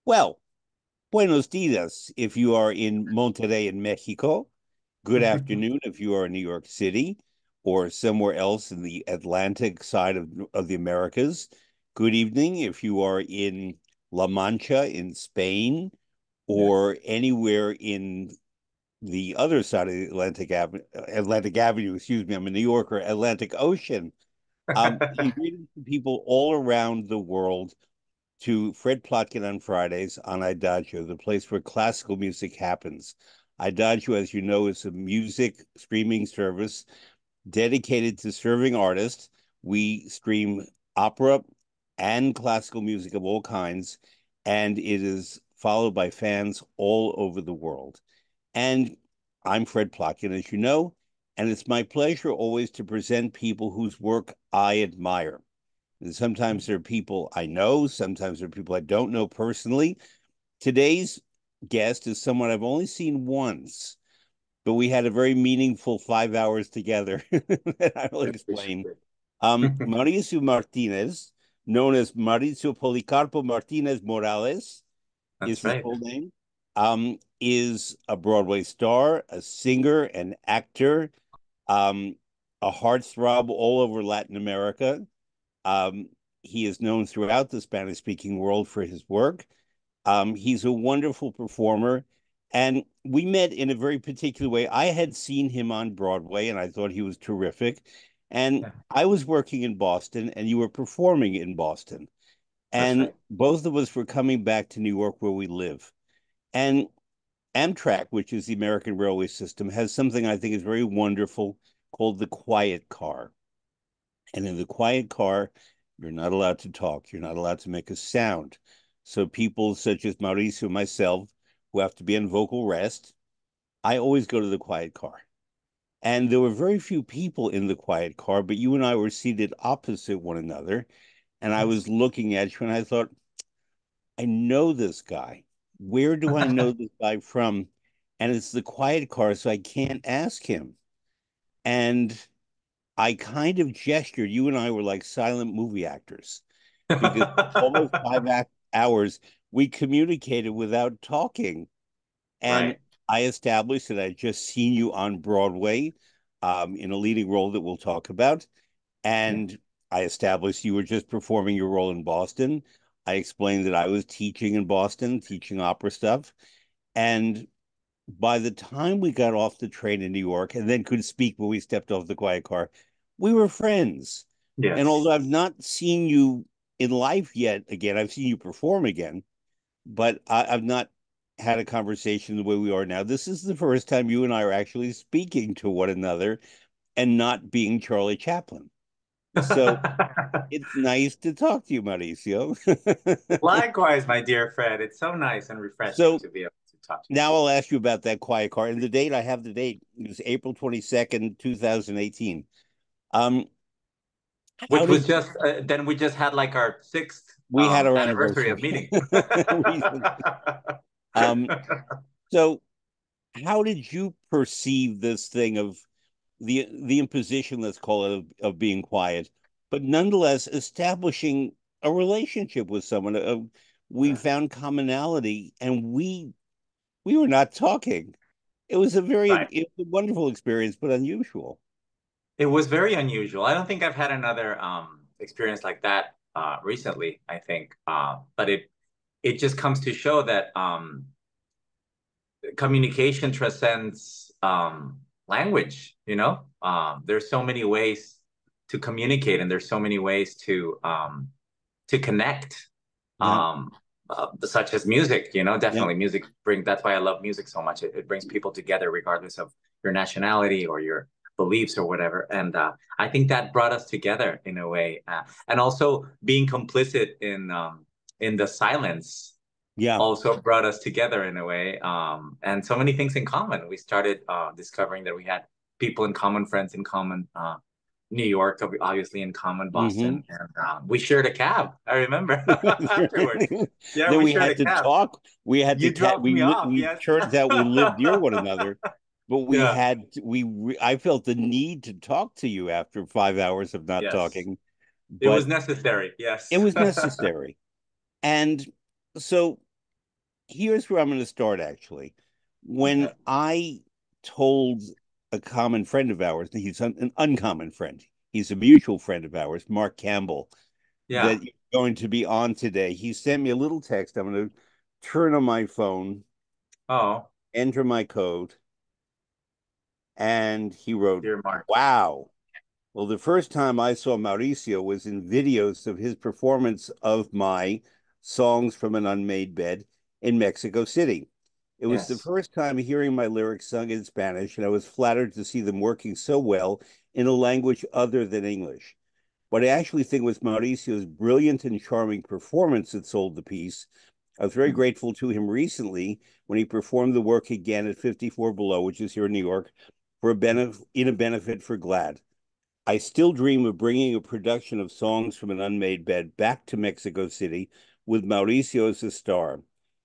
Well, buenos dias if you are in Monterrey in Mexico. Good afternoon if you are in New York City or somewhere else in the Atlantic side of the Americas. Good evening if you are in La Mancha in Spain Yes. or anywhere in the other side of the Atlantic Avenue, excuse me, I'm a New Yorker, Atlantic Ocean. And greetings to people all around the world to Fred Plotkin on Fridays on Idagio, the place where classical music happens. Idagio, as you know, is a music streaming service dedicated to serving artists. We stream opera and classical music of all kinds, and it is followed by fans all over the world. And I'm Fred Plotkin, as you know, and it's my pleasure always to present people whose work I admire. And sometimes there are people I know, sometimes there are people I don't know personally. Today's guest is someone I've only seen once, but we had a very meaningful 5 hours together that I will I explain. appreciate it. Mauricio Martinez, known as Mauricio Policarpo Martinez Morales, is That's his right. full name, is a Broadway star, a singer, an actor, um, a heartthrob all over Latin America. Um, he is known throughout the Spanish speaking world for his work. He's a wonderful performer. And we met in a very particular way. I had seen him on Broadway and I thought he was terrific. And Yeah, I was working in Boston and you were performing in Boston. that's And right. both of us were coming back to New York where we live. And Amtrak, which is the American railway system, has something I think is very wonderful called the quiet car. And in the quiet car, you're not allowed to talk. You're not allowed to make a sound. So people such as Mauricio and myself, who have to be on vocal rest, I always go to the quiet car. And there were very few people in the quiet car, but you and I were seated opposite one another. And I Yes. was looking at you and I thought, I know this guy. Where do I know this guy from? And it's the quiet car, so I can't ask him. And I kind of gestured. You and I were like silent movie actors because almost hours we communicated without talking. And Right. I established that I'd just seen you on Broadway in a leading role that we'll talk about. Yeah. And I established you were just performing your role in Boston. I explained that I was teaching in Boston, teaching opera stuff. And by the time we got off the train in New York and then could speak when we stepped off the quiet car, we were friends. And Yes. although I've not seen you in life yet again, I've seen you perform again, but I've not had a conversation the way we are now. This is the first time you and I are actually speaking to one another and not being Charlie Chaplin. So it's nice to talk to you, Mauricio. Likewise, my dear Fred. It's so nice and refreshing So to be able to talk to you now too. I'll ask you about that quiet car. And the date, I have the date, is April 22nd, 2018. Um, how Which was did just then we just had like our sixth we had our anniversary of anniversary meeting. recently? Um, so how did you perceive this thing of the imposition, let's call it, of being quiet, but nonetheless establishing a relationship with someone? We Yeah. found commonality, and we were not talking. Right. It was a wonderful experience, but unusual. It was very unusual. I don't think I've had another experience like that recently, I think. But it just comes to show that communication transcends language, you know? There's so many ways to communicate and there's so many ways to connect. Yeah, Such as music, you know, yeah, definitely music that's why I love music so much. It brings people together regardless of your nationality or your beliefs or whatever. And I think that brought us together in a way. And also being complicit in the silence yeah. also brought us together in a way. And so many things in common. We started discovering that we had people in common, friends in common, New York, obviously in common, Hmm. Boston, and we shared a cab. I remember afterwards. Yeah, Then we we shared had a to cab. talk. We had to You dropped me off, we yes. turns out we lived near one another, but Yeah, I felt the need to talk to you after 5 hours of not yes. talking, It was but necessary, it yes. was necessary. And so here's where I'm going to start, actually. When Okay. I told a common friend of ours, he's an uncommon friend, he's a mutual friend of ours, Mark Campbell, Yeah. that you're going to be on today, he sent me a little text. I'm going to turn on my phone, Oh, enter my code, and he wrote, dear Mark. "Wow." Well, the first time I saw Mauricio was in videos of his performance of my Songs from an Unmade Bed in Mexico City. It was the Yes. first time hearing my lyrics sung in Spanish, and I was flattered to see them working so well in a language other than English. What I actually think was Mauricio's brilliant and charming performance that sold the piece. I was very grateful to him recently when he performed the work again at 54 Below, which is here in New York, for a benefit for GLAAD. I still dream of bringing a production of Songs from an Unmade Bed back to Mexico City with Mauricio as a star.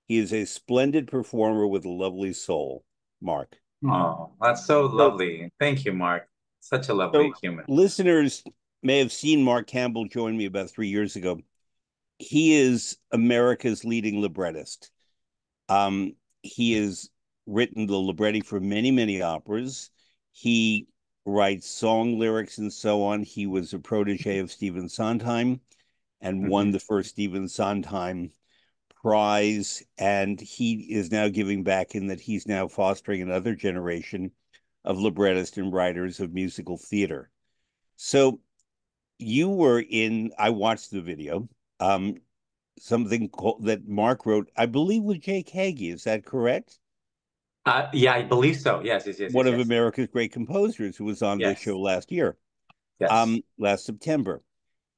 He is a splendid performer with a lovely soul. Mark. Oh, that's so So, lovely. Thank you, Mark. Such a lovely so human. listeners may have seen Mark Campbell join me about 3 years ago. He is America's leading librettist. Um, he has written the libretti for many, many operas. He writes song lyrics and so on. He was a protege of Stephen Sondheim and won Mhm. the first Stephen Sondheim Prize. And he is now giving back in that he's now fostering another generation of librettists and writers of musical theater. So you were in, I watched the video, um, something that Mark wrote, I believe, with Jake Hagee. Is that correct? Yeah, I believe so. Yes, yes, yes, One yes, of yes. America's great composers who was on this show Yes, last year, yes. last September.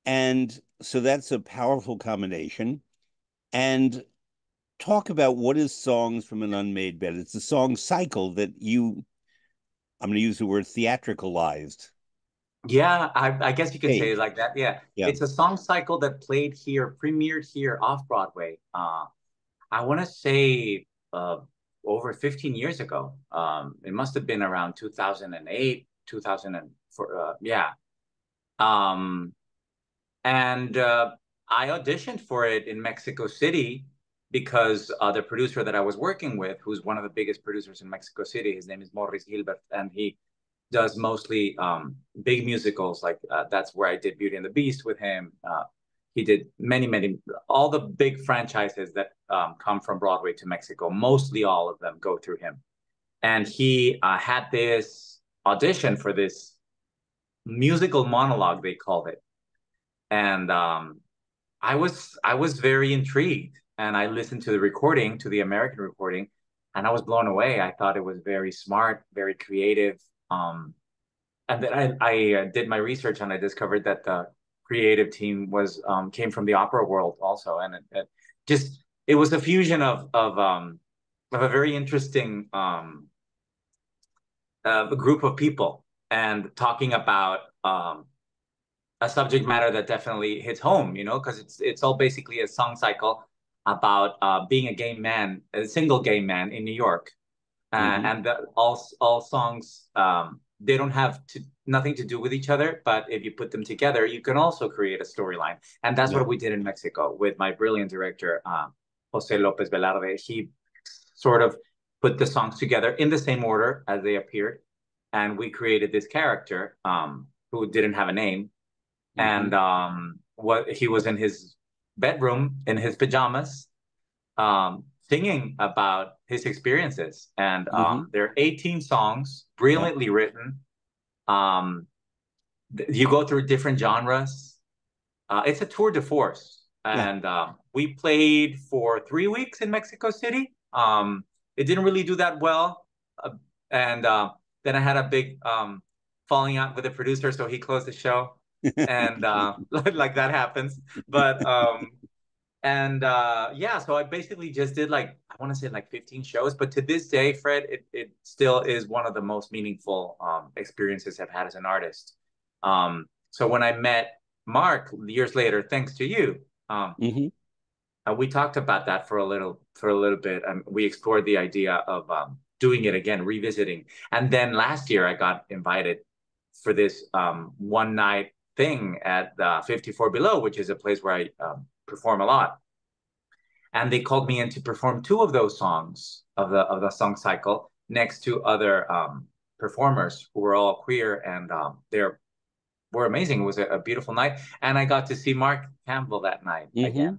And so that's a powerful combination. And talk about what is Songs from an Unmade Bed. It's a song cycle that you, I'm going to use the word theatricalized. Yeah, I guess you could say it Stage. like that. Yeah. Yeah. It's a song cycle that played here, premiered here off Broadway. I want to say over 15 years ago. It must have been around 2008, 2004. Yeah. Um, and I auditioned for it in Mexico City because the producer that I was working with, who's one of the biggest producers in Mexico City, his name is Morris Gilbert, and he does mostly big musicals. Like that's where I did Beauty and the Beast with him. He did many, all the big franchises that come from Broadway to Mexico. Mostly all of them go through him. And he had this audition for this musical monologue, they called it. And I was very intrigued, and I listened to the recording, to the American recording, and I was blown away. I thought it was very smart, very creative. And then I did my research, and I discovered that the creative team was came from the opera world also, and it was a fusion of a very interesting group of people and talking about a subject matter that definitely hits home, because it's all basically a song cycle about being a gay man, a single gay man in New York, Hmm. and all songs they don't have nothing to do with each other, but if you put them together, you can also create a storyline, and that's Yeah. what we did in Mexico with my brilliant director, Jose Lopez Velarde. He sort of put the songs together in the same order as they appeared, and we created this character who didn't have a name, Hmm. and what he was in his bedroom in his pajamas singing about his experiences. And Hmm. there are 18 songs, Yeah. brilliantly written. Um, you go through different genres. It's a tour de force. Yeah. And we played for 3 weeks in Mexico City. It didn't really do that well. And then I had a big falling out with the producer, so he closed the show. And like that happens. But and yeah, so I basically just did like, I want to say like 15 shows, but to this day, Fred, it still is one of the most meaningful experiences I've had as an artist. So when I met Mark years later, thanks to you, Hmm. we talked about that for a little bit, and we explored the idea of doing it again, revisiting. And then last year, I got invited for this one night thing at 54 Below, which is a place where I perform a lot. and they called me in to perform two of those songs of the song cycle next to other performers who were all queer, and they were amazing. It was a beautiful night, and I got to see Mark Campbell that night Mm-hmm. again.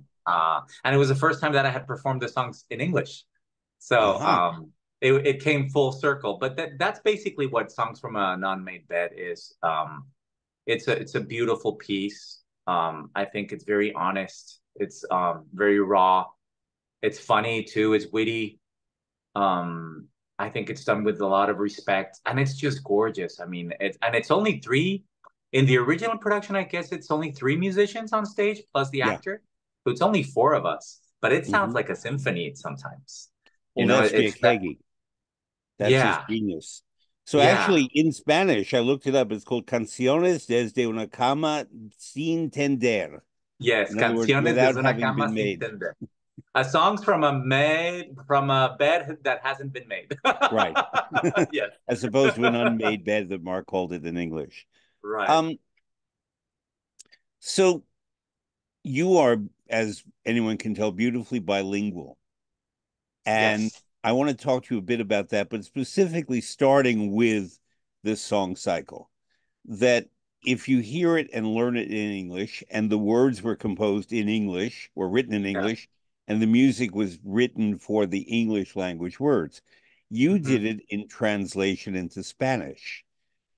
And it was the first time that I had performed the songs in English. So Uh-huh. it came full circle. But that's basically what Songs from a Non-Made Bed is. It's a beautiful piece. I think it's very honest. It's very raw. It's funny too. It's witty. Um, I think it's done with a lot of respect, and it's just gorgeous. I mean, it's only three in the original production. I guess it's only three musicians on stage plus the Yeah. actor, so it's only four of us. But it sounds Mm-hmm. like a symphony sometimes. You Well, know, that's it's that. Heggie. That's his Yeah, genius. So yeah, actually, in Spanish, I looked it up. It's called Canciones desde una cama sin tender. yes. In other words, Canciones without desde una having cama been sin made. tender. Songs from a bed that hasn't been made. Right. Yes. As opposed to an unmade bed that Mark called it in English. Right. Um, so you are, as anyone can tell, beautifully bilingual. And Yes. I want to talk to you a bit about that, but specifically starting with this song cycle. That if you hear it and learn it in English, and the words were composed in English or written in Yeah. English, and the music was written for the English language words, you Hmm. did it in translation into Spanish,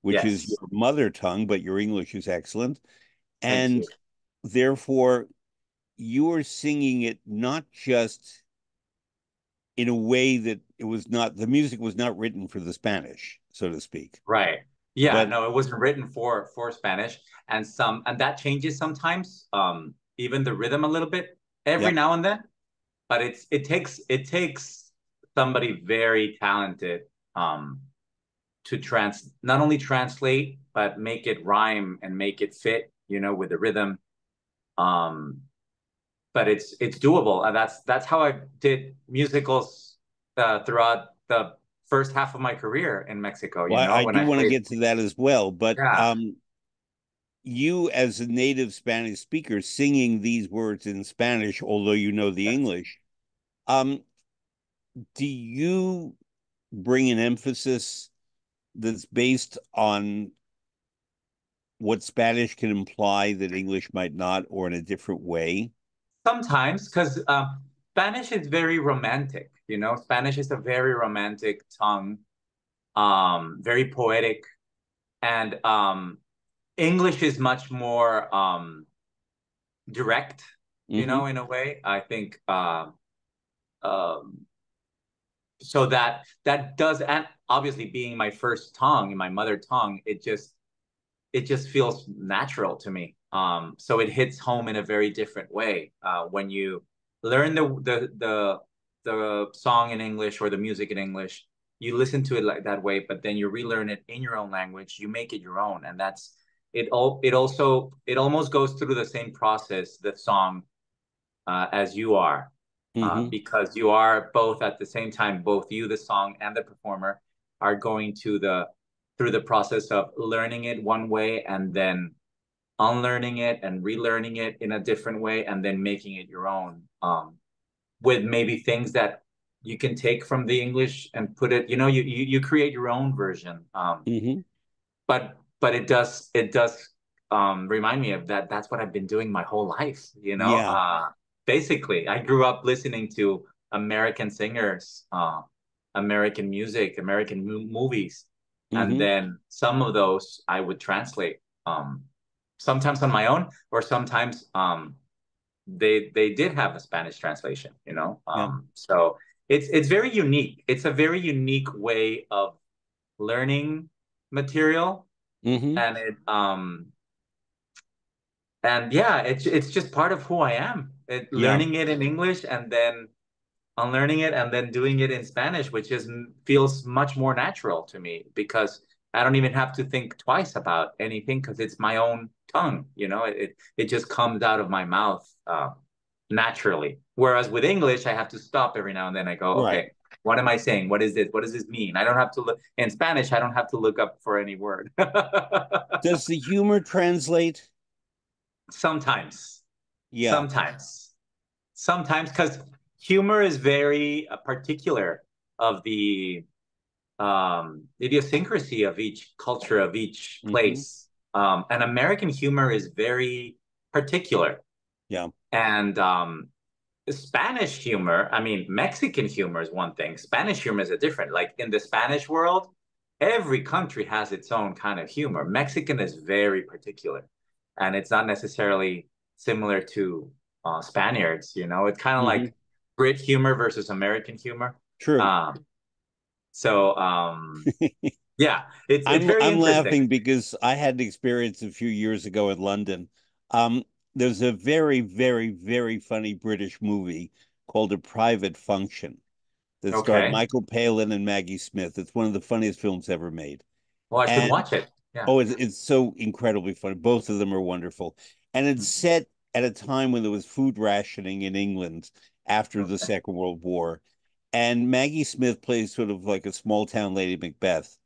which is Yes. your mother tongue, but your English is excellent. Thank And you. therefore, you are singing it not just in a way that it was not, the music was not written for the Spanish, so to speak. Right. Yeah, But no, it wasn't written for Spanish, and that changes sometimes, even the rhythm a little bit every yeah, now and then, but it takes somebody very talented to not only translate but make it rhyme and make it fit, with the rhythm. Um but it's doable, and that's how I did musicals throughout the first half of my career in Mexico, well, I when do I want to played. get to that as well. But Yeah. you, as a native Spanish speaker, singing these words in Spanish, although you know the Yes. English, um, do you bring an emphasis that's based on what Spanish can imply that English might not, or in a different way? Sometimes, because Spanish is very romantic. Spanish is a very romantic tongue, very poetic, and English is much more direct. Mm-hmm. In a way, I think. Um, so that does, and obviously being my first tongue, my mother tongue, it just feels natural to me. So it hits home in a very different way when you learn the song in English or the music in English. You listen to it like that way, but then you relearn it in your own language. You make it your own, and that's it. It almost goes through the same process, the song, as you are, Mm-hmm. because you are both at the same time, both you, the song, and the performer, are going through the process of learning it one way and then unlearning it and relearning it in a different way and then making it your own, with maybe things that you can take from the English and put it, you create your own version. Mm-hmm. But it does remind me of that. That's what I've been doing my whole life. Yeah. Basically, I grew up listening to American singers, American music, American movies, and Mm-hmm. then some of those I would translate, sometimes on my own, or sometimes they did have a Spanish translation. Yeah. So it's very unique. It's a very unique way of learning material, Mm-hmm. and yeah, it's just part of who I am. Yeah. Learning it in English and then unlearning it and then doing it in Spanish, which feels much more natural to me because I don't even have to think twice about anything because it's my own tongue. It just comes out of my mouth naturally. Whereas with English, I have to stop every now and then. I go, Right. okay, what am I saying? What is this? What does this mean? I don't have to look in Spanish. I don't have to look up for any word. Does the humor translate? Sometimes, Yeah. sometimes, sometimes, because humor is very particular of the idiosyncrasy of each culture, of each Hmm. place. And American humor is very particular. Yeah. And Spanish humor, I mean, Mexican humor is one thing. Spanish humor is a different. Like in the Spanish world, every country has its own kind of humor. Mexican is very particular, and it's not necessarily similar to Spaniards. You know, it's kind of Hmm. like Brit humor versus American humor. True. Um, so yeah, it's very I'm interesting. laughing because I had an experience a few years ago in London. Um, there's a very, very, very funny British movie called A Private Function that starred Okay. Michael Palin and Maggie Smith. It's one of the funniest films ever made. Well, I should And watch it. Yeah. oh, it's so incredibly funny. Both of them are wonderful. And it's Mhm. set at a time when there was food rationing in England after the Okay. Second World War. And Maggie Smith plays sort of like a small town Lady Macbeth.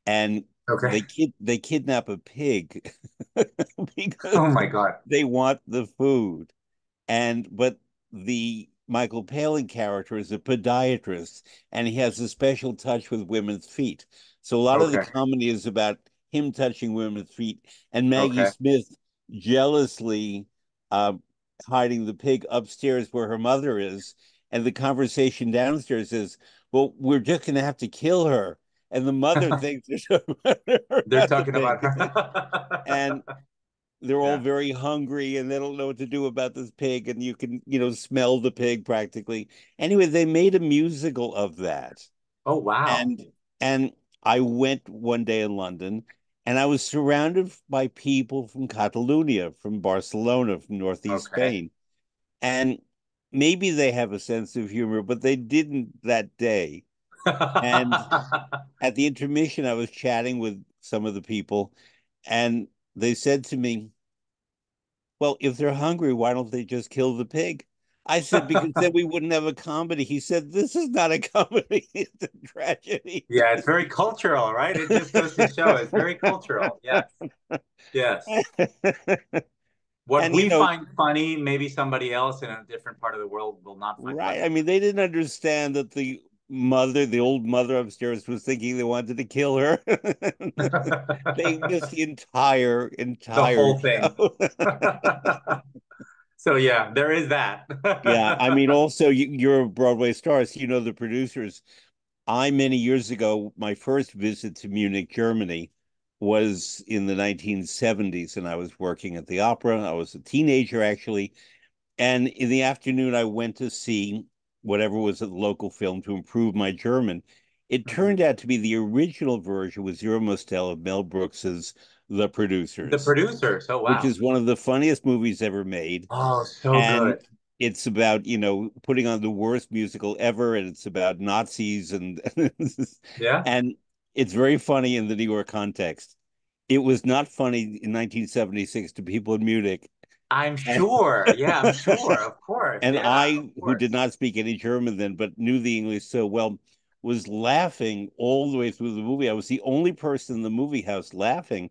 And Okay. they kidnap a pig because Oh my God. they want the food. And but the Michael Palin character is a podiatrist, and he has a special touch with women's feet. So a lot of the Okay. comedy is about him touching women's feet, and Maggie Okay. Smith jealously uh, hiding the pig upstairs where her mother is. And the conversation downstairs is, "Well, we're just going to have to kill her." And the mother thinks there's a murder They're about the talking about pig. her. And they're all Yeah. very hungry and they don't know what to do about this pig, and you can smell the pig practically. Anyway, they made a musical of that. Oh, wow. And and I went one day in London, and I was surrounded by people from Catalonia, from Barcelona, from northeast Okay. Spain. And maybe they have a sense of humor, but they didn't that day. And at the intermission, I was chatting with some of the people, and they said to me, "Well, if they're hungry, why don't they just kill the pig?" I said, "Because then we wouldn't have a comedy." He said, "This is not a comedy, it's a tragedy." Yeah, it's very cultural, right? It just goes to show it's very cultural. Yes. Yes. What And we find funny, maybe somebody else in a different part of the world will not find right. funny. I mean, they didn't understand that the old mother upstairs was thinking they wanted to kill her. They missed the The entire whole thing. show. So yeah, there is that. Yeah, I mean, also you're a Broadway star, so you know the producers. Many years ago, my first visit to Munich, Germany, was in the 1970s, and I was working at the opera. I was a teenager, actually. And in the afternoon, I went to see whatever was a local film to improve my German. It Mhm. turned out to be the original version with Zero Mostel of Mel Brooks's The The Producers, producers. Oh which wow. is one of the funniest movies ever made. Oh, so And good. it's about, putting on the worst musical ever, and it's about Nazis Yeah. and it's very funny in the New York context. It was not funny in 1976 to people in Munich. I'm And, sure. Yeah, I'm sure. Of course. and Yeah, of I, who did course. not speak any German then, but knew the English so well, was laughing all the way through the movie. I was the only person in the movie house laughing,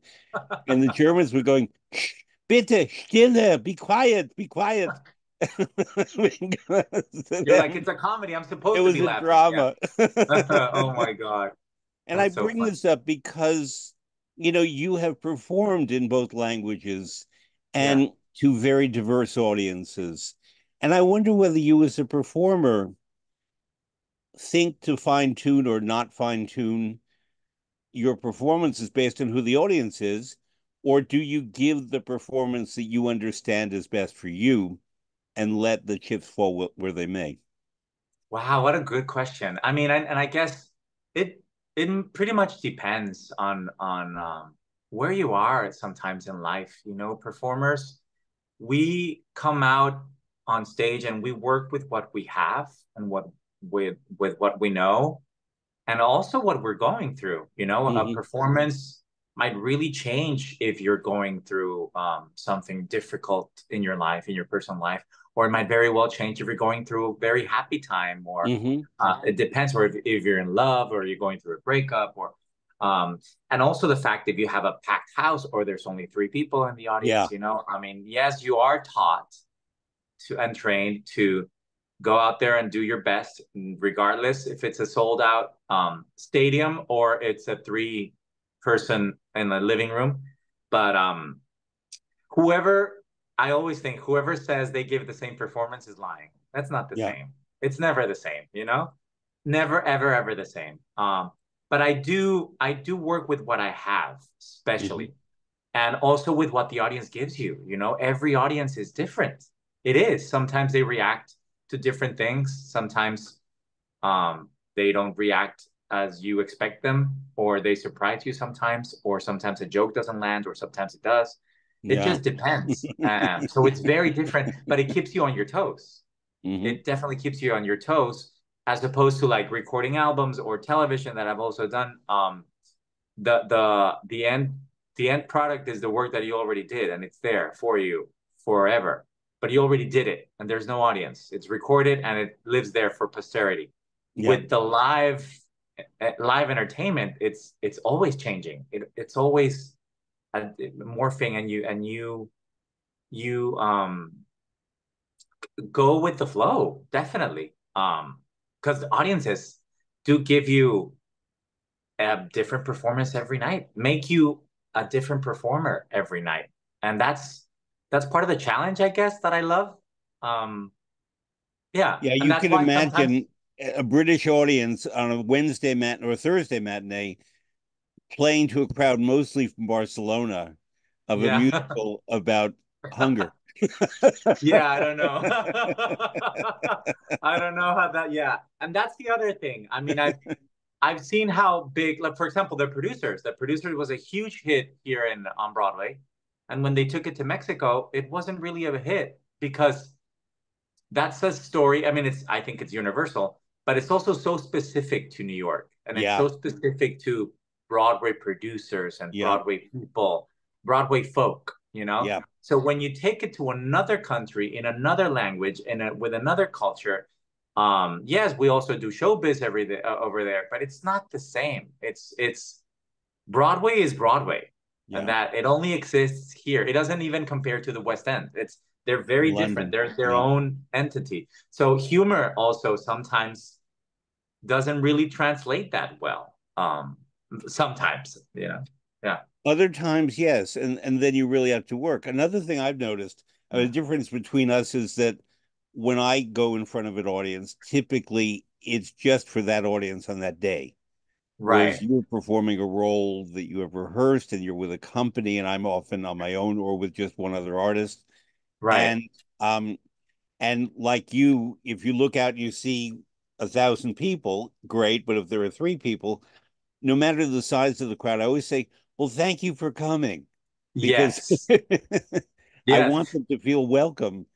and the Germans were going, "Shh, bitte, stille, be quiet, be quiet." Because to You're like, them, it's a comedy. I'm it supposed to was be a laughing. Yeah. drama. Oh my God. And I That's so bring funny. this up because, you have performed in both languages Yeah. and to very diverse audiences. And I wonder whether you, as a performer, think to fine tune or not fine tune your performances based on who the audience is, or do you give the performance that you understand is best for you and let the chips fall where they may? Wow, what a good question. I mean, and I guess it it pretty much depends on where you are sometimes in life. You know, performers, we come out on stage and we work with what we have and with what we know and also what we're going through. You know, a Hmm. performance might really change if you're going through something difficult in your life, in your personal life, or it might very well change if you're going through a very happy time, or Hmm. it depends, or if you're in love, or you're going through a breakup, or and also the fact if you have a packed house or there's only three people in the Yeah. audience. You know, I mean, yes, you are taught to and trained to go out there and do your best, regardless if it's a sold out stadium or it's a three-person in the living room. But whoever, I always think whoever says they give the same performance is lying. That's not the Yeah. same. It's never the same, you know? Never, ever, ever the same. But I do work with what I have, Hmm. especially, and also with what the audience gives you. You know, every audience is different. It is. Sometimes they react to different things. Sometimes they don't react as you expect them, or they surprise you sometimes, or sometimes a joke doesn't land, or sometimes it does. It Yeah. just depends. So it's very different, but it keeps you on your toes. Hmm. It definitely keeps you on your toes, as opposed to like recording albums or television that I've also done. The end product is the work that you already did, and it's there for you forever. But you already did it, and there's no audience. It's recorded and it lives there for posterity. Yeah. With the live entertainment, it's always changing. It's always morphing, and you go with the flow, definitely. Because the audiences do give you a different performance every night, make you a different performer every night. And that's part of the challenge, I guess, that I love. Um, yeah. Yeah, And you that's can why sometimes, imagine a British audience on a Wednesday matinee or a Thursday matinee playing to a crowd mostly from Barcelona of a yeah. musical about hunger. Yeah, I don't know. I don't know how that, yeah. And that's the other thing. I mean, I've seen how big, like for example, the producers was a huge hit here in on Broadway. And when they took it to Mexico, it wasn't really a hit because that's a story. I mean, I think it's universal, but it's also so specific to New York, and it's Yeah, so specific to Broadway producers and yeah, Broadway people, Broadway folk, you know? yeah, So when you take it to another country in another language and with another culture, yes, we also do showbiz every day over there, but it's not the same. It's Broadway is Broadway, and yeah. that it only exists here. It doesn't even compare to the West End. They're very different. London. They're their Yeah. own entity. So humor also sometimes doesn't really translate that well. Sometimes, you know. Yeah. Other times, yes, and then you really have to work. Another thing I've noticed, the difference between us is that when I go in front of an audience, typically it's just for that audience on that day. Whereas Right. you're performing a role that you have rehearsed and you're with a company, and I'm often on my own or with just one other artist. Right. And um, and like you, if you look out and you see 1,000 people, great. But if there are three people, no matter the size of the crowd, I always say, well, thank you for coming because Yes. I want Yes. them to feel welcome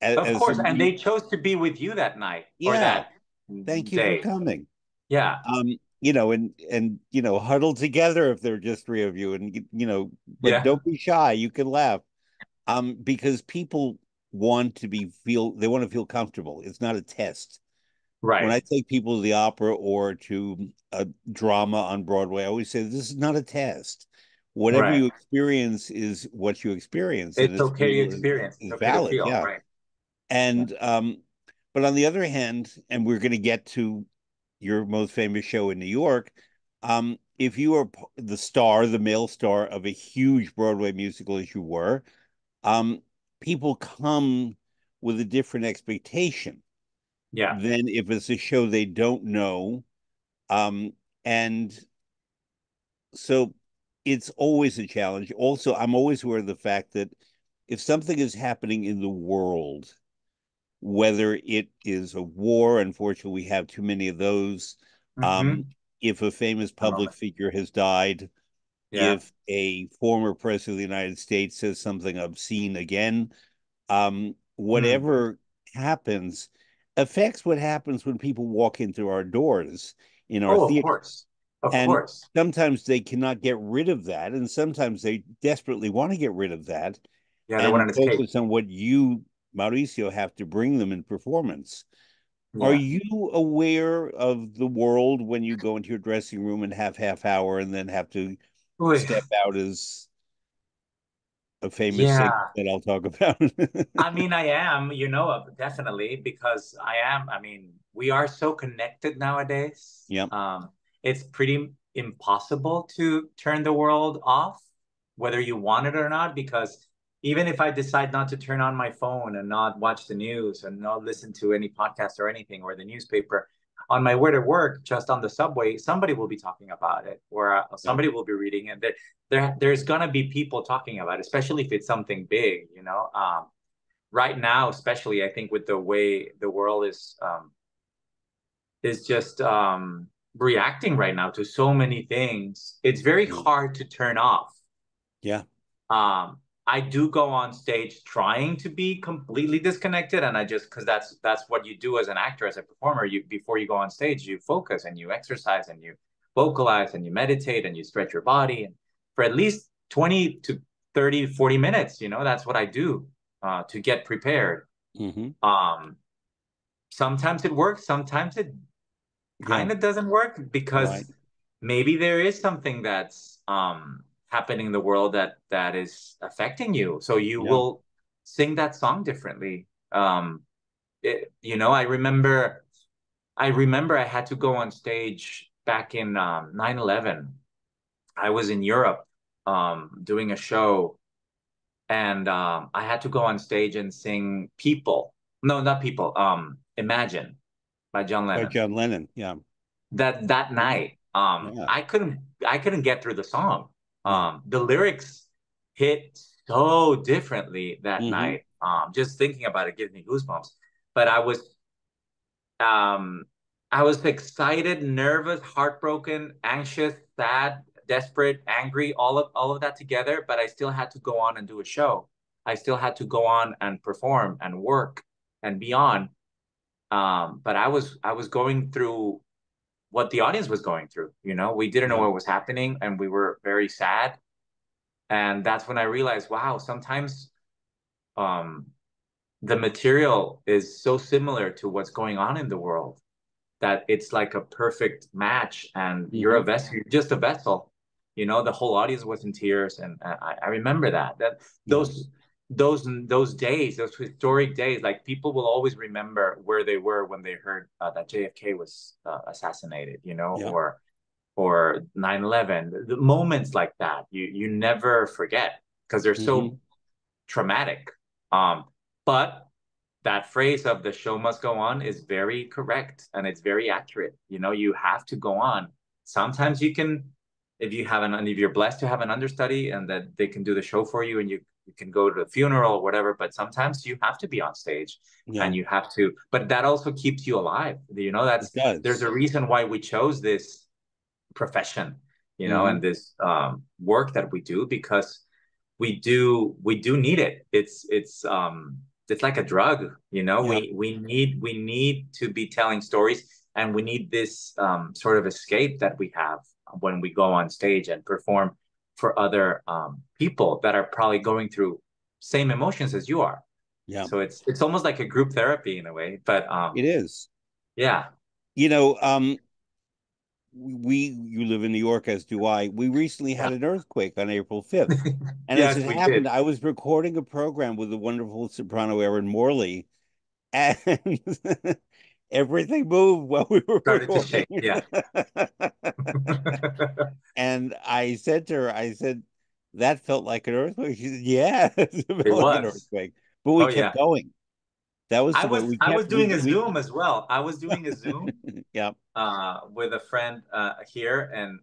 Of as course. And somebody, they chose to be with you that night or yeah, that thank you for day. coming. Yeah. And huddle together if there are just three of you, and but Yeah. don't be shy. You can laugh. Because people they want to feel comfortable. It's not a test. When Right. I take people to the opera or to a drama on Broadway, I always say this is not a test. Whatever Right. you experience is what you experience, and It's it's okay to real experience. It's is okay to valid. feel. Yeah. Right. Yeah. And but on the other hand, and we're going to get to your most famous show in New York, if you are the star, the male star of a huge Broadway musical as you were, um, people come with a different expectation Yeah. than if it's a show they don't know. And so it's always a challenge. Also, I'm always aware of the fact that if something is happening in the world, whether it is a war, unfortunately, we have too many of those. Um, Mm-hmm. if a famous A public moment. figure has died, Yeah. if a former president of the United States says something obscene again, Mm. whatever happens affects what happens when people walk into our doors in our Oh, of theater. course. Of And course. sometimes they cannot get rid of that, and sometimes they desperately want to get rid of that Yeah, they want and to escape. focus on what you, Mauricio, have to bring them in performance. Are Yeah. you aware of the world when you go into your dressing room and have half hour and then have to Uy. step out as a famous singer Yeah. that I'll talk about. I mean, I am, definitely because I mean, we are so connected nowadays. Yep. It's pretty impossible to turn the world off, whether you want it or not, because even if I decide not to turn on my phone and not watch the news and not listen to any podcast or anything or the newspaper, on my way to work, just on the subway, somebody will be talking about it, or Yep. somebody will be reading it. There's gonna be people talking about it, especially if it's something big, right now, especially I think with the way the world is just reacting right now to so many things, it's very hard to turn off. Yeah. Um, I do go on stage trying to be completely disconnected, and I just because that's what you do as an actor, as a performer. You before you go on stage, you focus and you exercise and you vocalize and you meditate and you stretch your body and for at least 20 to 30, 40 minutes, that's what I do to get prepared. Mm-hmm. Sometimes it works, sometimes it Yeah. kind of doesn't work Right. because maybe there is something that's happening in the world that is affecting you, so you Yeah. will sing that song differently. I remember I had to go on stage back in 9/11. I was in Europe doing a show, and I had to go on stage and sing People. No, not People. Imagine by John By Lennon. John Lennon. Yeah. That night, Yeah. I couldn't get through the song. Yeah. The lyrics hit so differently that Mm-hmm. night. Just thinking about it gives me goosebumps. But um, I was excited, nervous, heartbroken, anxious, sad, desperate, angry, all of that together. But I still had to go on and do a show. I still had to go on and perform and work and be on. But I was going through what the audience was going through. We didn't know Yeah. what was happening, and we were very sad. And that's when I realized, wow, sometimes um, the material is so similar to what's going on in the world that it's like a perfect match. And you're a Mm-hmm. vessel, you're just a vessel. The whole audience was in tears, and I remember that Yeah. those days, those historic days, like people will always remember where they were when they heard that JFK was assassinated, Yeah. or 9/11. The moments like that, you never forget because they're Mm-hmm. so traumatic. But that phrase of the show must go on is very correct and it's very accurate. You have to go on. Sometimes you can, if you're blessed to have an understudy and that they can do the show for you and you can go to the funeral or whatever, but sometimes you have to be on stage Yeah. and you have to, but that also keeps you alive. It There's does. a reason why we chose this profession, Mm-hmm. and this work that we do, because we do need it. It's like a drug. Yeah. We need to be telling stories, and we need this sort of escape that we have when we go on stage and perform for other people that are probably going through same emotions as you are. Yeah. So it's almost like a group therapy in a way. But It is. yeah. You know, you live in New York, as do I. We recently had Yeah. an earthquake on April 5th. And as it Yes, we happened, did. I was recording a program with the wonderful soprano Erin Morley, and everything moved while we were Started to shake. recording. Yeah. And I said to her, I said, that felt like an earthquake. She said, yeah, it felt It like an was. earthquake. But we Oh kept yeah. going. That was I the way was we I was kept doing a we Zoom as well. I was doing a Zoom yeah. with a friend here, and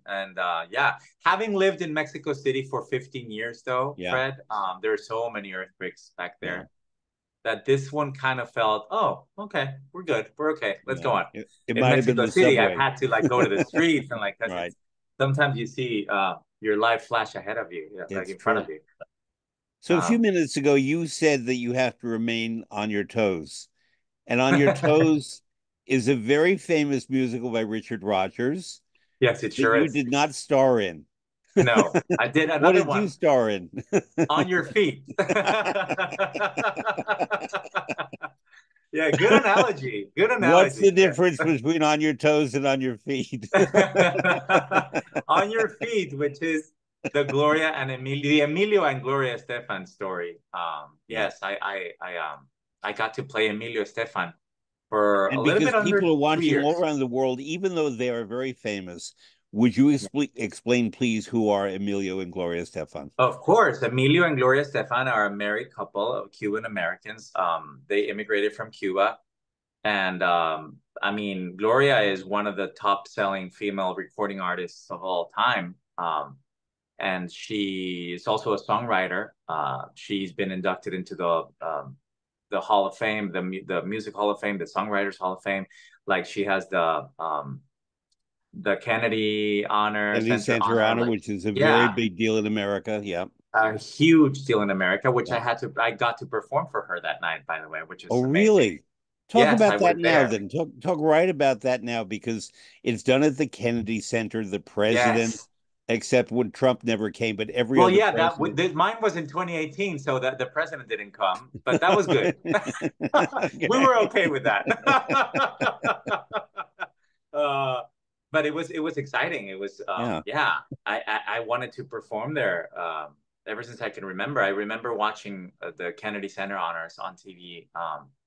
yeah, having lived in Mexico City for 15 years though, Yeah. Fred, there are so many earthquakes back Yeah. there that this one kind of felt, oh, okay, we're good, we're okay, let's Yeah. go on. It In might have been Mexico the City, I've subway. had to like go to the streets and like because Right. it's sometimes you see your life flash ahead of you, like It's in front true. of you. So a few Um, minutes ago, you said that you have to remain on your toes. And On Your Toes is a very famous musical by Richard Rodgers yes, it that sure you is. did not star in. No, I did What another did you one. star in? On your feet. Yeah, good analogy. Good What's the analogy. difference between On Your Toes and On Your Feet? Yeah. On your feet, which is the Gloria and Emilio, the Emilio and Gloria Estefan story. Yeah. Yes, I got to play Emilio Estefan for a And little because bit people under are two watching all years. around the world, even though they are very famous, would you explain, please, who are Emilio and Gloria Stefan? Of course, Emilio and Gloria Estefan are a married couple of Cuban Americans. They immigrated from Cuba. And I mean, Gloria is one of the top selling female recording artists of all time. And she is also a songwriter. She's been inducted into the Hall of Fame, the Music Hall of Fame, the Songwriters Hall of Fame. Like she has the Kennedy Honor Kennedy Center Center honor. Honor, Like which is a very yeah, big deal in America. Yeah. a huge deal in America, which Yeah. I got to perform for her that night, by the way, which Oh, is amazing. really? Talk Yes, I about was that now, there. then. Talk right about that now, because it's done at the Kennedy Center. The president, Yes. except when Trump never came, but every Well, other yeah, president. mine was in 2018, so that the president didn't come, but that was good. We were Okay. okay with that. uh, but it was exciting. It was Yeah. yeah. I wanted to perform there ever since I can remember. I remember watching the Kennedy Center honors on TV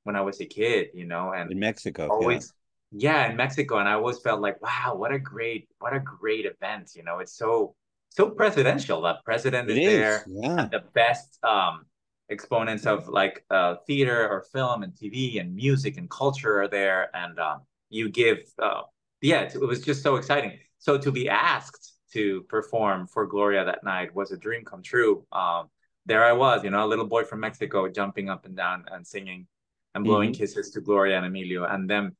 when I was a kid, and In Mexico. Yeah. always yeah in Mexico, and I always felt like wow, what a great event. It's so presidential. The president It is is. there, Yeah. and the best exponents of like theater or film and TV and music and culture are there, and you give yeah, it was just so exciting. So to be asked to perform for Gloria that night was a dream come true. There I was, a little boy from Mexico jumping up and down and singing and blowing Hmm. kisses to Gloria and Emilio, and them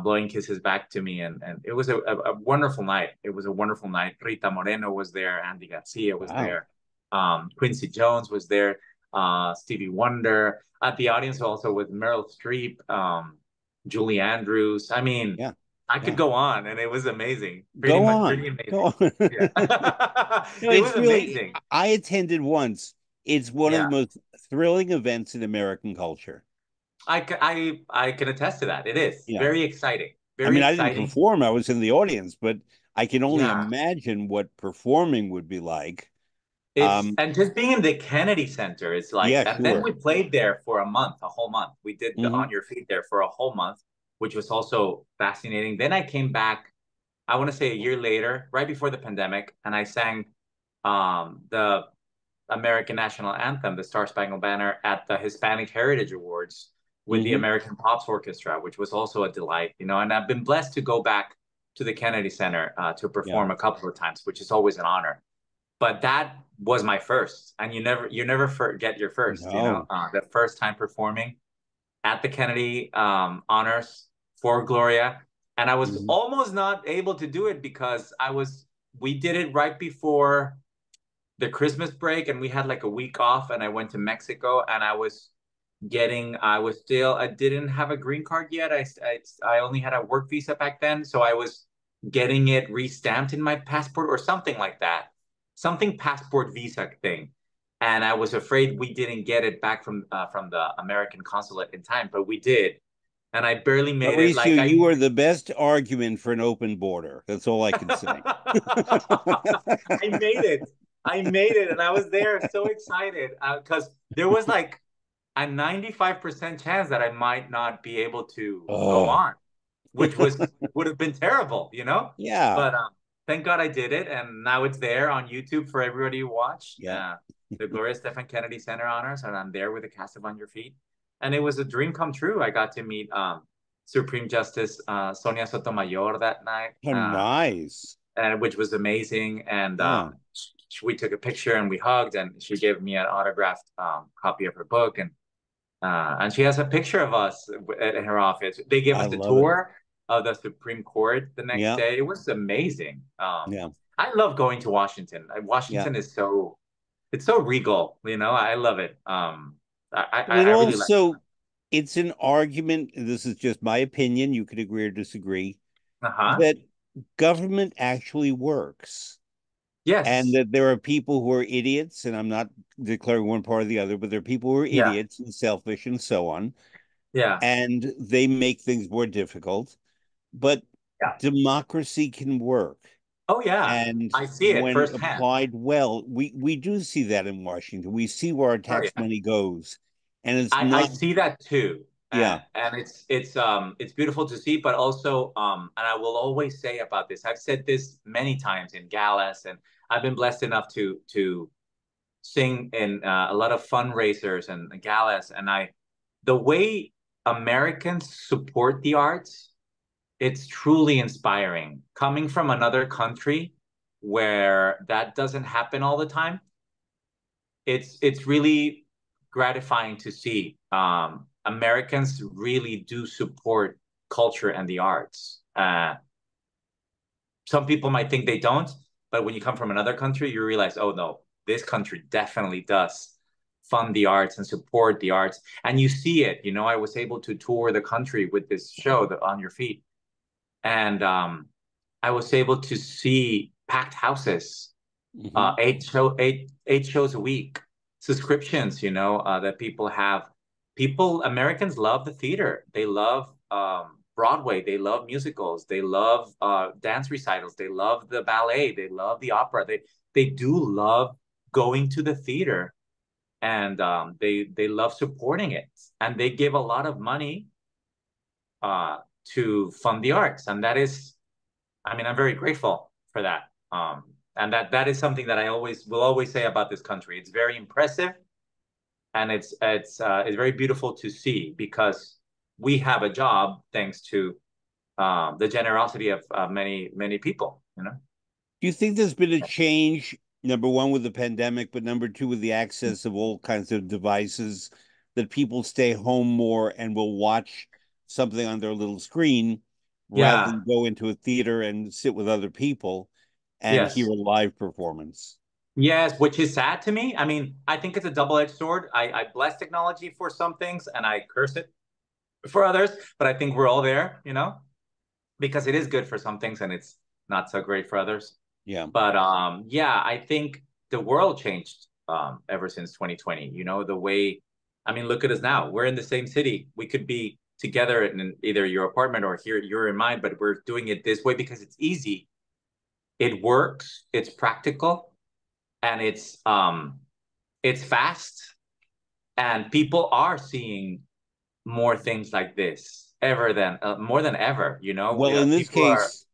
blowing kisses back to me. And it was a wonderful night. It was a wonderful night. Rita Moreno was there. Andy Garcia was Wow. there. Quincy Jones was there. Stevie Wonder. At the audience also with Meryl Streep, Julie Andrews. I mean, Yeah. I could Yeah. go on, and it was amazing. Pretty Go much, on. pretty Go amazing. on. Yeah, No, it was it's really, amazing. I attended once. It's one of the Yeah, most thrilling events in American culture. I can attest to that. It is Yeah. very exciting. I Very mean, I didn't exciting. perform, I was in the audience, but I can only Yeah. imagine what performing would be like. It's Um, and just being in the Kennedy Center is like, yeah, and then sure. we played there for a month, a whole month. We did the On Hmm. Your Feet there for a whole month, which was also fascinating. Then I came back, I want to say a year later, right before the pandemic, and I sang the American National Anthem, the Star Spangled Banner, at the Hispanic Heritage Awards with the Hmm. American Pops Orchestra, which was also a delight, And I've been blessed to go back to the Kennedy Center to Yeah. perform a couple of times, which is always an honor. But that was my first, and you never forget your first. No. The first time performing at the Kennedy honors for Gloria, and I was Hmm. almost not able to do it because we did it right before the Christmas break, and we had like a week off, and I went to Mexico, and I didn't have a green card yet. I only had a work visa back then, so I was getting it re-stamped in my passport or something like that, something passport visa thing. And I was afraid we didn't get it back from the American consulate in time, but we did, and I barely made it. Mauricio, Like you I are the best argument for an open border. That's all I can say. I made it. I made it, and I was there so excited because there was like a 95% chance that I might not be able to go Oh, on, which would have been terrible. yeah. But thank God I did it, and now it's there on YouTube for everybody to watch. Yeah. The Gloria Stefan Kennedy Center honors, and I'm there with the cast of On Your Feet, and it was a dream come true. I got to meet Supreme Justice Sonia Sotomayor that night. Oh, nice. And which was amazing. And Yeah. we took a picture and we hugged, and she gave me an autographed copy of her book, and she has a picture of us in her office. They gave I us the love it. tour of the Supreme Court the next Yeah. day. It was amazing. Yeah. I love going to Washington. Yeah. Washington is it's so regal. I love it. But it I really like. also, it's an argument. This is just my opinion. You could agree or disagree Uh-huh. that government actually works, and Yes. that there are people who are idiots, and I'm not declaring one part or the other, but there are people who are Yeah. idiots and selfish and so on, Yeah. and they make things more difficult. But Yeah. democracy can work. Oh yeah, And I see it when firsthand. applied well, we do see that in Washington. We see where our Oh tax yeah, money goes. And it's I not, see that too, yeah. and it's beautiful to see, but also and I will always say about this. I've said this many times in galas, and I've been blessed enough to sing in a lot of fundraisers and galas, and the way Americans support the arts, it's truly inspiring. Coming from another country where that doesn't happen all the time, it's really gratifying to see. Americans really do support culture and the arts. Some people might think they don't, but when you come from another country, you realize, oh no, this country definitely does fund the arts and support the arts. And you see it. You know, I was able to tour the country with this show, the On Your Feet, and I was able to see packed houses, Hmm. eight shows a week, subscriptions, that people have. People, Americans love the theater. They love Broadway. They love musicals. They love dance recitals. They love the ballet. They love the opera. They do love going to the theater, and they love supporting it. And they give a lot of money uh, to fund the arts, and that is, I mean, I'm very grateful for that. And that is something that I always will always say about this country. It's very impressive, and it's very beautiful to see because we have a job thanks to the generosity of many people. You know. Do you think there's been a change, number one, with the pandemic, but number two, with the access of all kinds of devices, that people stay home more and will watch something on their little screen rather Yeah. than go into a theater and sit with other people and hear Yes. a live performance? Yes, which is sad to me. I mean, I think it's a double-edged sword. I bless technology for some things and I curse it for others, but I think we're all there, because it is good for some things and it's not so great for others. Yeah. But yeah, I think the world changed ever since 2020. You know, the way, I mean, look at us now. We're in the same city. We could be together in either your apartment or here you're in mine, but we're doing it this way because it's easy. It works, it's practical, and it's fast. And people are seeing more things like this ever than more than ever. We Well, in this people are, case,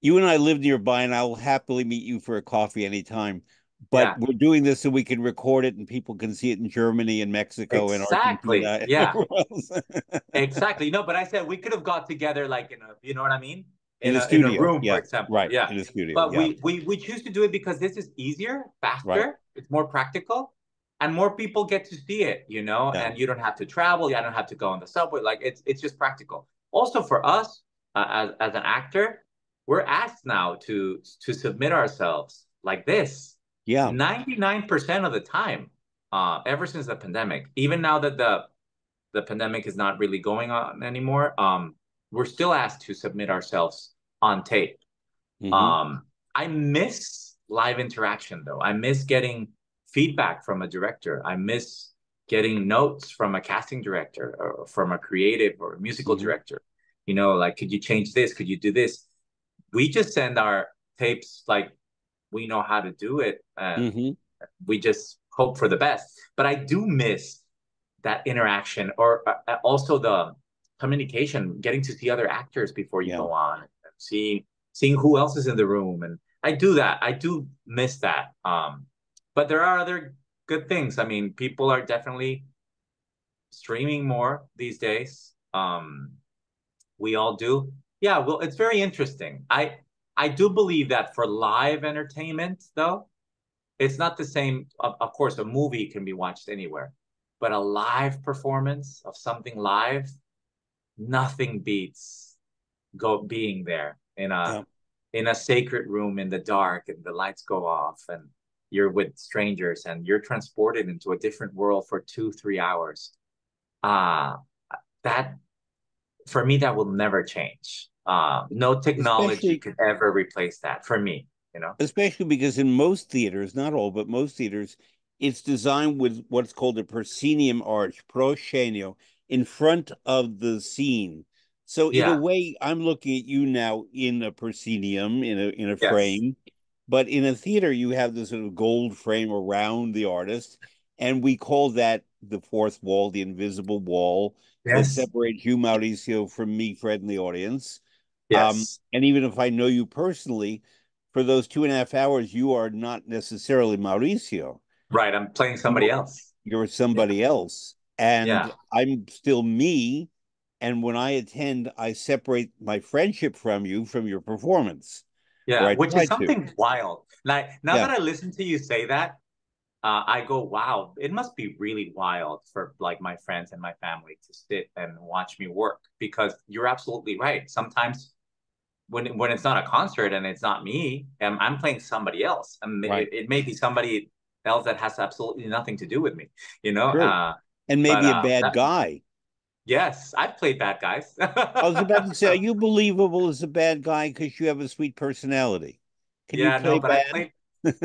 you and I live nearby, and I'll happily meet you for a coffee anytime. But yeah. we're doing this so we can record it and people can see it in Germany and Mexico and Exactly. Argentina and Yeah. everywhere else. Exactly. No, but I said we could have got together like you know what I mean? In a In a studio. room, for Yeah. example. Right. Yeah. In a studio. But Yeah. we choose to do it because this is easier, Right. faster, it's more practical, and more people get to see it, Yeah. and you don't have to travel, you don't have to go on the subway. Like it's just practical. Also for us, as an actor, we're asked now to submit ourselves like this Yeah. 99% of the time, ever since the pandemic. Even now that the pandemic is not really going on anymore, we're still asked to submit ourselves on tape. Hmm. Um, I miss live interaction though. I miss getting feedback from a director. I miss getting notes from a casting director or from a creative or a musical Hmm. director. Like, could you change this? Could you do this? We just send our tapes like we know how to do it, and Hmm. we just hope for the best. But I do miss that interaction, or also the communication, getting to see other actors before you Yeah. go on, seeing who else is in the room. And I do miss that. But there are other good things. I mean, people are definitely streaming more these days. We all do. Yeah, well, it's very interesting. I do believe that for live entertainment though, it's not the same. Of course, a movie can be watched anywhere, but a live performance of something live, nothing beats go being there Yeah. in a sacred room in the dark and the lights go off and you're with strangers and you're transported into a different world for 2 3 hours. Uh that for me that will never change. No technology Especially could ever replace that for me. You know. especially because in most theaters, not all, but most theaters, it's designed with what's called a proscenium arch, proscenio, in front of the scene. So in a Yeah. way, I'm looking at you now in a proscenium, in a Yes. frame, but in a theater, you have this sort of gold frame around the artist, and we call that the fourth wall, the invisible wall that Yes. separates you, Mauricio, from me, Fred, and the audience. Yes. And even if I know you personally, for those 2.5 hours, you are not necessarily Mauricio. Right. I'm playing somebody You else. you're Yeah. somebody else, Yeah. and I'm still me. And when I attend, I separate my friendship from you from your performance, or Yeah. I Which is try to. something wild. Like now Yeah, that I listen to you say that, I go, wow, it must be really wild for like my friends and my family to sit and watch me work because you're absolutely right. Sometimes when it's not a concert and it's not me, I'm playing somebody else, and right, it may be somebody else that has absolutely nothing to do with me, you know. true. And But maybe a bad guy. yes, I've played bad guys. I was about to say, are you believable as a bad guy because you have a sweet personality? Can you Yeah, no, play but bad?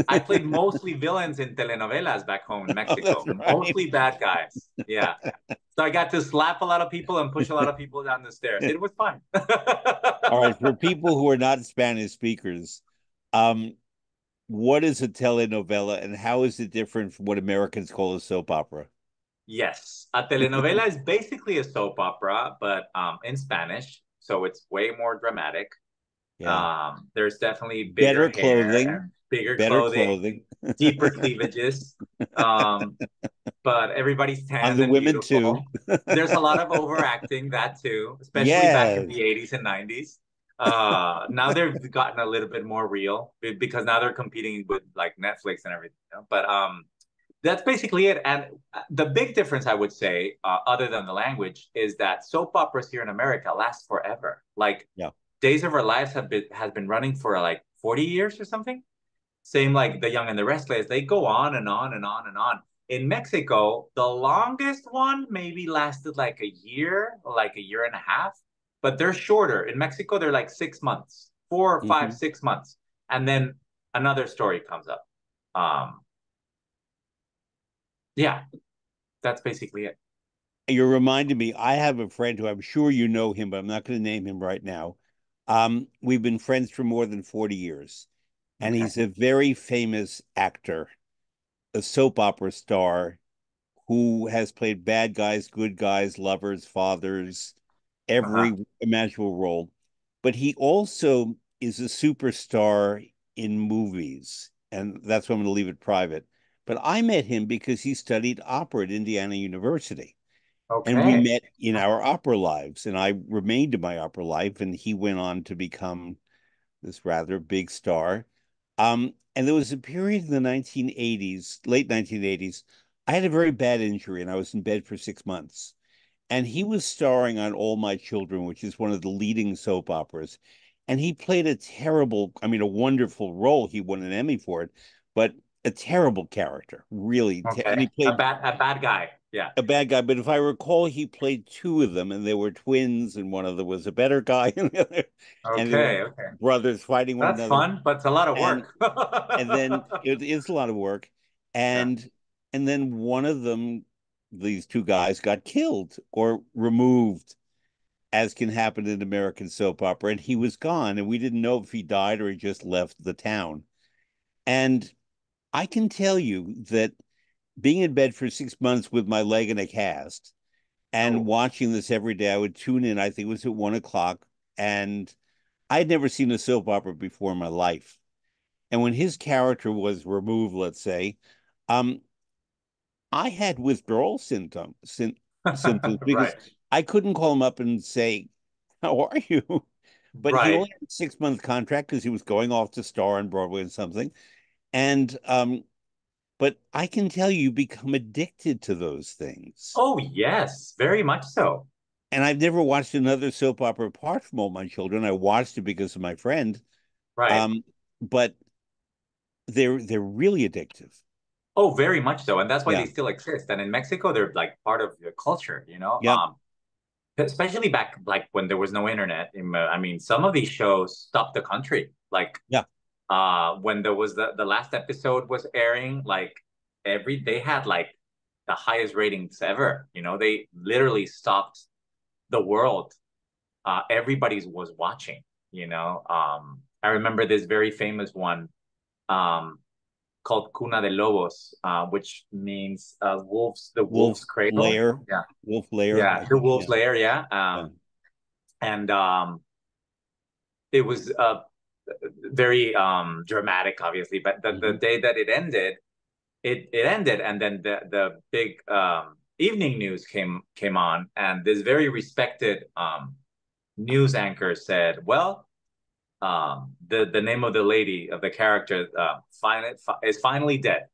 I played mostly villains in telenovelas back home in Oh, that's Mexico, right. mostly bad guys. Yeah. So I got to slap a lot of people and push a lot of people down the stairs. It was fun. All right, for people who are not Spanish speakers, um, what is a telenovela and how is it different from what Americans call a soap opera? Yes, a telenovela is basically a soap opera, but in Spanish, so it's way more dramatic. Yeah. There's definitely bigger Better hair clothing, and bigger better clothing, clothing. deeper cleavages. Um, but everybody's On tanned the and women too. beautiful. There's a lot of overacting that too, especially back in Yes. the 80s and 90s. Now they've gotten a little bit more real because now they're competing with like Netflix and everything. You know? But that's basically it. And the big difference, I would say, other than the language, is that soap operas here in America last forever. Like Yeah. Days of Our Lives has been running for like 40 years or something. Same like The Young and the Restless. They go on and on and on and on. In Mexico, the longest one maybe lasted like a year and a half, but they're shorter. In Mexico, they're like 6 months, 4 or 5, Hmm. 6 months. And then another story comes up. Um, yeah, that's basically it. You're reminding me, I have a friend who I'm sure you know him, but I'm not going to name him right now. We've been friends for more than 40 years, and Okay. he's a very famous actor, a soap opera star who has played bad guys, good guys, lovers, fathers, Uh-huh. every imaginable role. But he also is a superstar in movies, and that's why I'm going to leave it private. But I met him because he studied opera at Indiana University, and we Okay. met in our opera lives, and I remained in my opera life, and he went on to become this rather big star. And there was a period in the 1980s, late 1980s, I had a very bad injury and I was in bed for 6 months. And he was starring on All My Children, which is one of the leading soap operas. And he played a terrible, I mean, a wonderful role. He won an Emmy for it, but a terrible character, really. And he Okay. played A bad guy. Yeah. a bad guy. But if I recall, he played two of them, and they were twins, and one of them was a better guy, and they were Okay. Okay. brothers fighting one That's another. fun, but it's a lot of And work. and then it is a lot of work, Yeah. and then one of them, these two guys, got killed or removed, as can happen in American soap opera, and he was gone, and we didn't know if he died or he just left the town. And I can tell you that being in bed for 6 months with my leg in a cast and Oh, watching this every day, I would tune in. I think it was at 1 o'clock, and I'd never seen a soap opera before in my life. And when his character was removed, let's say, um, I had withdrawal symptoms because right. I couldn't call him up and say, "How are you?" But he Right. only had a 6 month contract because he was going off to star on Broadway and something. And but I can tell you, become addicted to those things. Oh, yes, very much so. And I've never watched another soap opera apart from All My Children. I watched it because of my friend. Right. Um, but they're really addictive. Oh, very much so. And that's why they Yeah. still exist. And in Mexico, they're like part of the culture, you know? Yep. Especially back like when there was no internet. I mean, some of these shows stopped the country. Like Yeah. when there was the last episode was airing, like they had like the highest ratings ever. You know, they literally stopped the world everybody was watching, you know. I remember this very famous one um, called Cuna de Lobos, which means the wolf's Wolf cradle. Lair, Yeah, Wolf Lair, yeah, I the think. wolf's Yeah, lair. Yeah, yeah. and it was very dramatic, obviously. But the Hmm. day that it ended, it ended, and then the big evening news came on, and this very respected news anchor said, "Well, the name of the lady of the character is finally dead.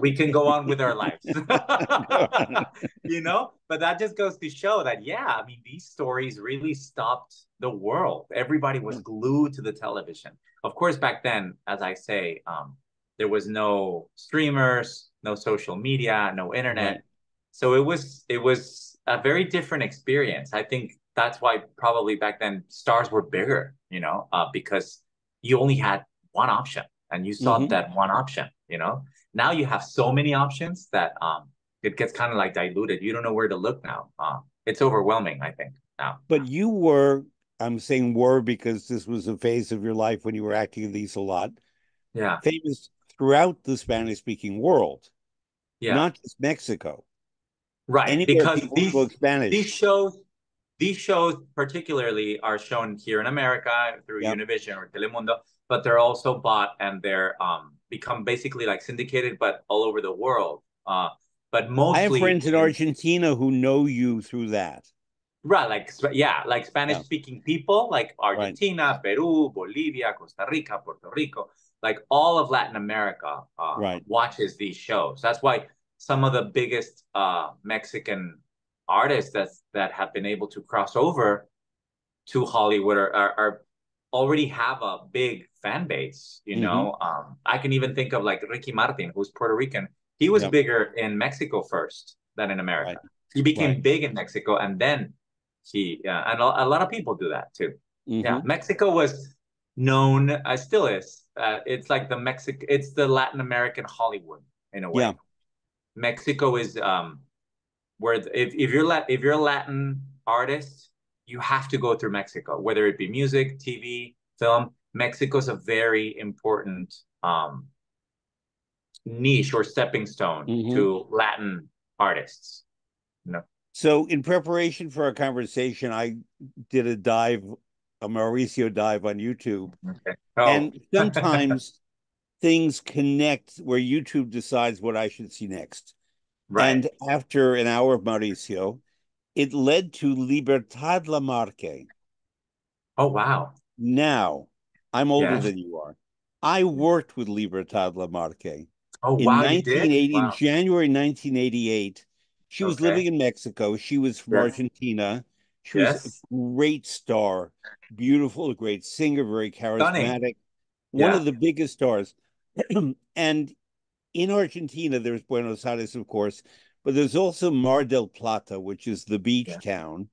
We can go on with our lives." You know, but that just goes to show that, yeah, I mean, these stories really stopped the world. Everybody was glued to the television. Of course, back then, as I say, there was no streamers, no social media, no Right. internet. So it was a very different experience. I think that's why probably back then stars were bigger, you know, because you only had one option and you saw Hmm. that one option, you know. Now you have so many options that it gets kind of like diluted. You don't know where to look now. It's overwhelming, I think, now. But you were, I'm saying were because this was a phase of your life when you were acting in these a lot, Yeah, famous throughout the Spanish speaking world, yeah. not just Mexico. Right, Anywhere because people spoke these Spanish. shows these shows particularly are shown here in America through Yeah. Univision or Telemundo, but they're also bought and they're become basically like syndicated, but all over the world. But I have mostly friends in in Argentina who know you through that. right, like yeah, like Spanish Yeah. speaking people, like Right. Argentina, Peru, Bolivia, Costa Rica, Puerto Rico, like all of Latin America Right. watches these shows. That's why some of the biggest Mexican artists that have been able to cross over to Hollywood are already have a big fan base. You Hmm. know, I can even think of like Ricky Martin, who's Puerto Rican. He was Yeah. bigger in Mexico first than in Right. America. He Right. became big in Mexico, and then and a lot of people do that too. Yeah, Hmm. Mexico was known, still is. It's like it's the Latin American Hollywood in a Yeah. way. Mexico is where if you're a Latin artist, you have to go through Mexico, whether it be music, TV, film. Mexico's a very important niche or stepping stone Hmm. to Latin artists. You know? So in preparation for our conversation, I did a Mauricio dive on YouTube. Okay. Oh, And sometimes things connect where YouTube decides what I should see next. right. And after an hour of Mauricio, it led to Libertad Lamarque. Oh, wow. Now, I'm older Yes. than you are. I worked with Libertad Lamarque Oh, in wow. You did? 1980, in Wow. January 1988. She was Okay. living in Mexico. She was from Yes. Argentina. She was a Yes. great star, beautiful, a great singer, very Stunning. charismatic, one Yeah. of the biggest stars. And in Argentina, there's Buenos Aires, of course, but there's also Mar del Plata, which is the beach Yeah. town,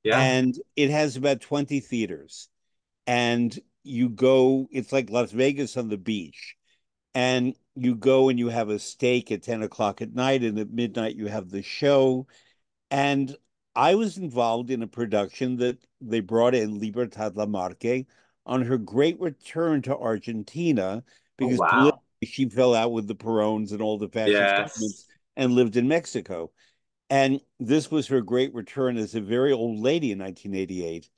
Yeah. and it has about 20 theaters. And you go, it's like Las Vegas on the beach. And you go and you have a steak at 10 o'clock at night, and at midnight you have the show. And I was involved in a production that they brought in Libertad Lamarque on her great return to Argentina Oh, because politically wow. she fell out with the Perones and all the fascist governments Yes. and lived in Mexico. And this was her great return as a very old lady in 1988.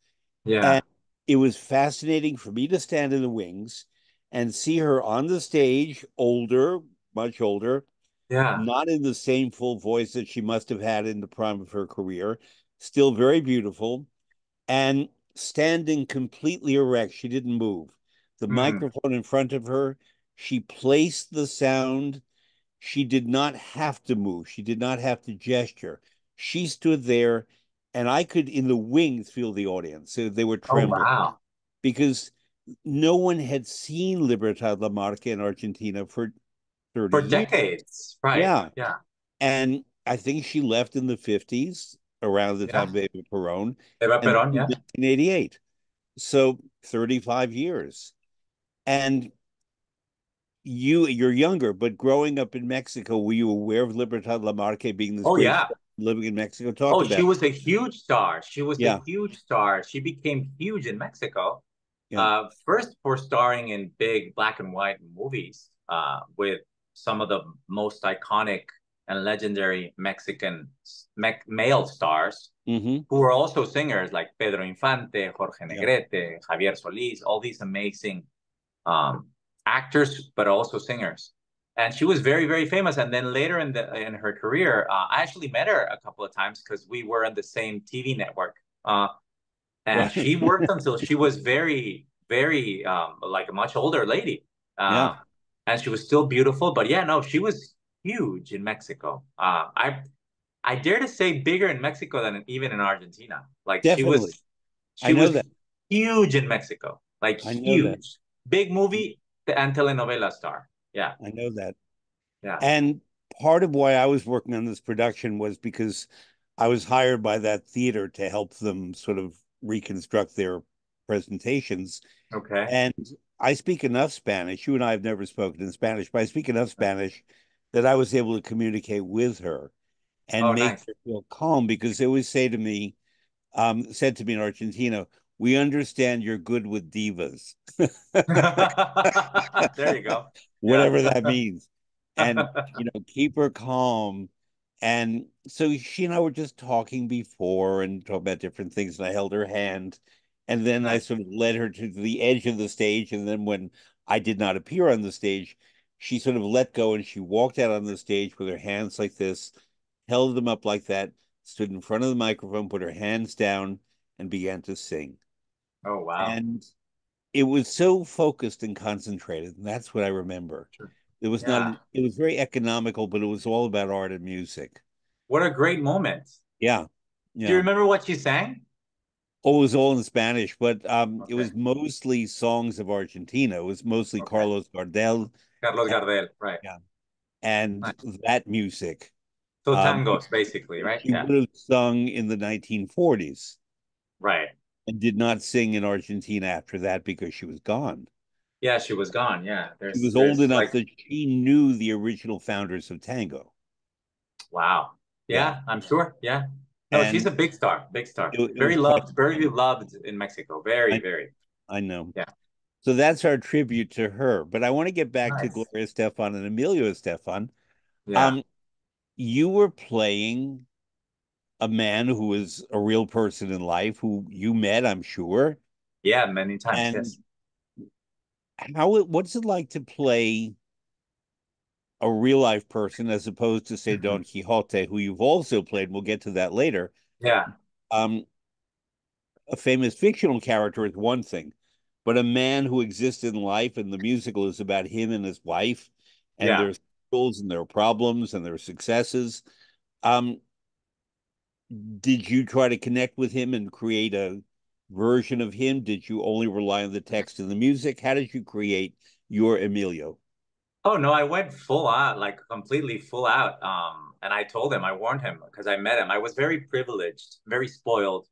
Yeah. And it was fascinating for me to stand in the wings and see her on the stage, older, much older, Yeah. not in the same full voice that she must have had in the prime of her career, still very beautiful, and standing completely erect. She didn't move. The Mm. microphone in front of her, she placed the sound. She did not have to move. She did not have to gesture. She stood there, and I could, in the wings, feel the audience. So they were Oh, trembling wow. because no one had seen Libertad Lamarque in Argentina for 30 For years. decades. Right. Yeah. Yeah. And I think she left in the 50s, around the Yeah. time of Eva Perón, Eva and Perón. in Yeah. 1988. So 35 years. And you're younger, but growing up in Mexico, were you aware of Libertad Lamarque being this Oh great yeah. star living in Mexico? Talk Oh, she about was a huge star. She was a Yeah, huge star. She became huge in Mexico. yeah, First for starring in big black and white movies with some of the most iconic and legendary Mexican male stars hmm who were also singers like Pedro Infante, Jorge yeah, Negrete, Javier Solis, all these amazing um, actors, but also singers. And she was very, very famous. And then later in her career, I actually met her a couple of times because we were on the same TV network. And right, she worked until she was very, very like a much older lady. yeah, And she was still beautiful. But yeah, no, she was huge in Mexico. I dare to say bigger in Mexico than even in Argentina. Like definitely. I she know was that. huge in Mexico, like I know that. huge, big movie and telenovela star. Yeah, I know that. yeah. And part of why I was working on this production was because I was hired by that theater to help them sort of reconstruct their presentations. Okay. And I speak enough Spanish. You and I have never spoken in Spanish, but I speak enough Spanish that I was able to communicate with her and Oh, make nice. her feel calm because they always say to me, said to me in Argentina, we understand you're good with divas, There you go. Yeah. whatever that means. And, keep her calm. And so she and I were just talking before and talking about different things. And I held her hand. And then I Nice. sort of led her to the edge of the stage. And then when I did not appear on the stage, she sort of let go and she walked out on the stage with her hands like this, held them up like that, stood in front of the microphone, put her hands down, and began to sing. Oh, wow. And it was so focused and concentrated, and that's what I remember. Sure. It was not, Yeah. it was very economical, but it was all about art and music. What a great moment. Yeah. Do you Yeah. remember what she sang? Oh, it was all in Spanish, but it Okay. was mostly songs of Argentina. It was mostly Okay. Carlos Gardel. Carlos And, Gardel. Right. yeah. And Nice. that music, So um, tangos, basically, right? she Yeah. would have sung in the 1940s Right. and did not sing in Argentina after that because she was gone. Yeah, she was gone. Yeah. She was old There's enough like, that she knew the original founders of tango. wow. Yeah. Yeah, I'm sure. Yeah. No, she's And a big star. Big star. it was quite, Very loved in Mexico. Very, I, very. I know. Yeah. So that's our tribute to her. But I want to get back to Nice. Gloria Estefan and Emilio Estefan. Yeah. Um, you were playing a man who was a real person in life who you met, I'm sure. Yeah, many times. And Yes. what's it like to play a real life person as opposed to say Mhm. Don Quixote, who you've also played? We'll get to that later. Yeah. Um, a famous fictional character is one thing, but a man who exists in life and the musical is about him and his wife and Yeah. their struggles and their problems and their successes. Um, did you try to connect with him and create a version of him? Did you only rely on the text and the music? How did you create your Emilio? Oh no, I went full out, like completely full out. And I told him, I warned him because I met him. I was very privileged, very spoiled,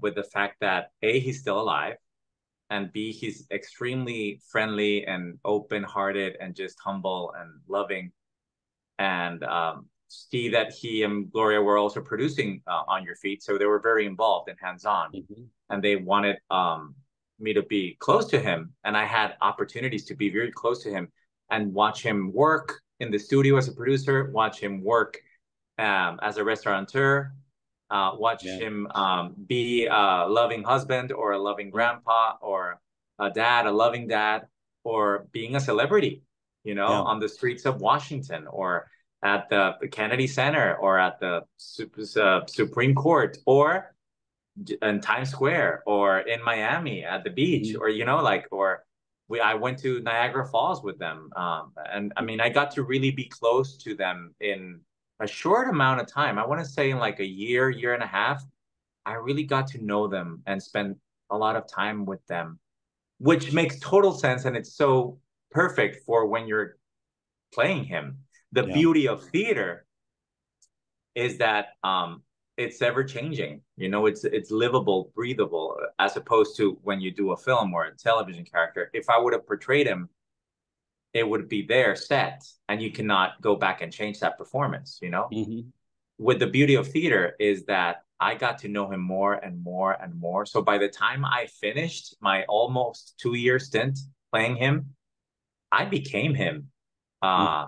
with the fact that A, he's still alive, and B, he's extremely friendly and open-hearted and just humble and loving. And see that he and Gloria were also producing On Your Feet, so they were very involved and hands-on, Mhm. and they wanted me to be close to him, and I had opportunities to be very close to him and watch him work in the studio as a producer, watch him work as a restaurateur, watch Yeah. him be a loving husband or a loving grandpa or a dad, a loving dad, or being a celebrity, Yeah. on the streets of Washington or at the Kennedy Center or at the Supreme Court or in Times Square or in Miami at the beach Mhm. or like or I went to Niagara Falls with them, and I mean I got to really be close to them in a short amount of time. I want to say in like a year and a half. I really got to know them and spend a lot of time with them, which makes total sense, and it's so perfect for when you're playing him. The Yeah. beauty of theater is that it's ever changing. It's livable, breathable, as opposed to when you do a film or a television character. If I would have portrayed him it would be there set, and you cannot go back and change that performance, you know? Hmm. With the beauty of theater is that I got to know him more and more and more. So by the time I finished my almost 2 year stint playing him, I became him. Uh,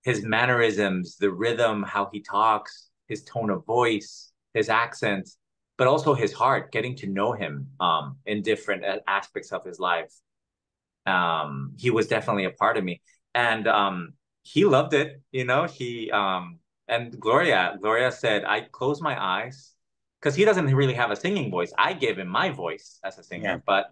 his mannerisms, the rhythm, how he talks, his tone of voice, his accent, but also his heart, getting to know him in different aspects of his life. He was definitely a part of me. And he loved it, you know. And Gloria said, I close my eyes because he doesn't really have a singing voice. I gave him my voice as a Yeah. singer, but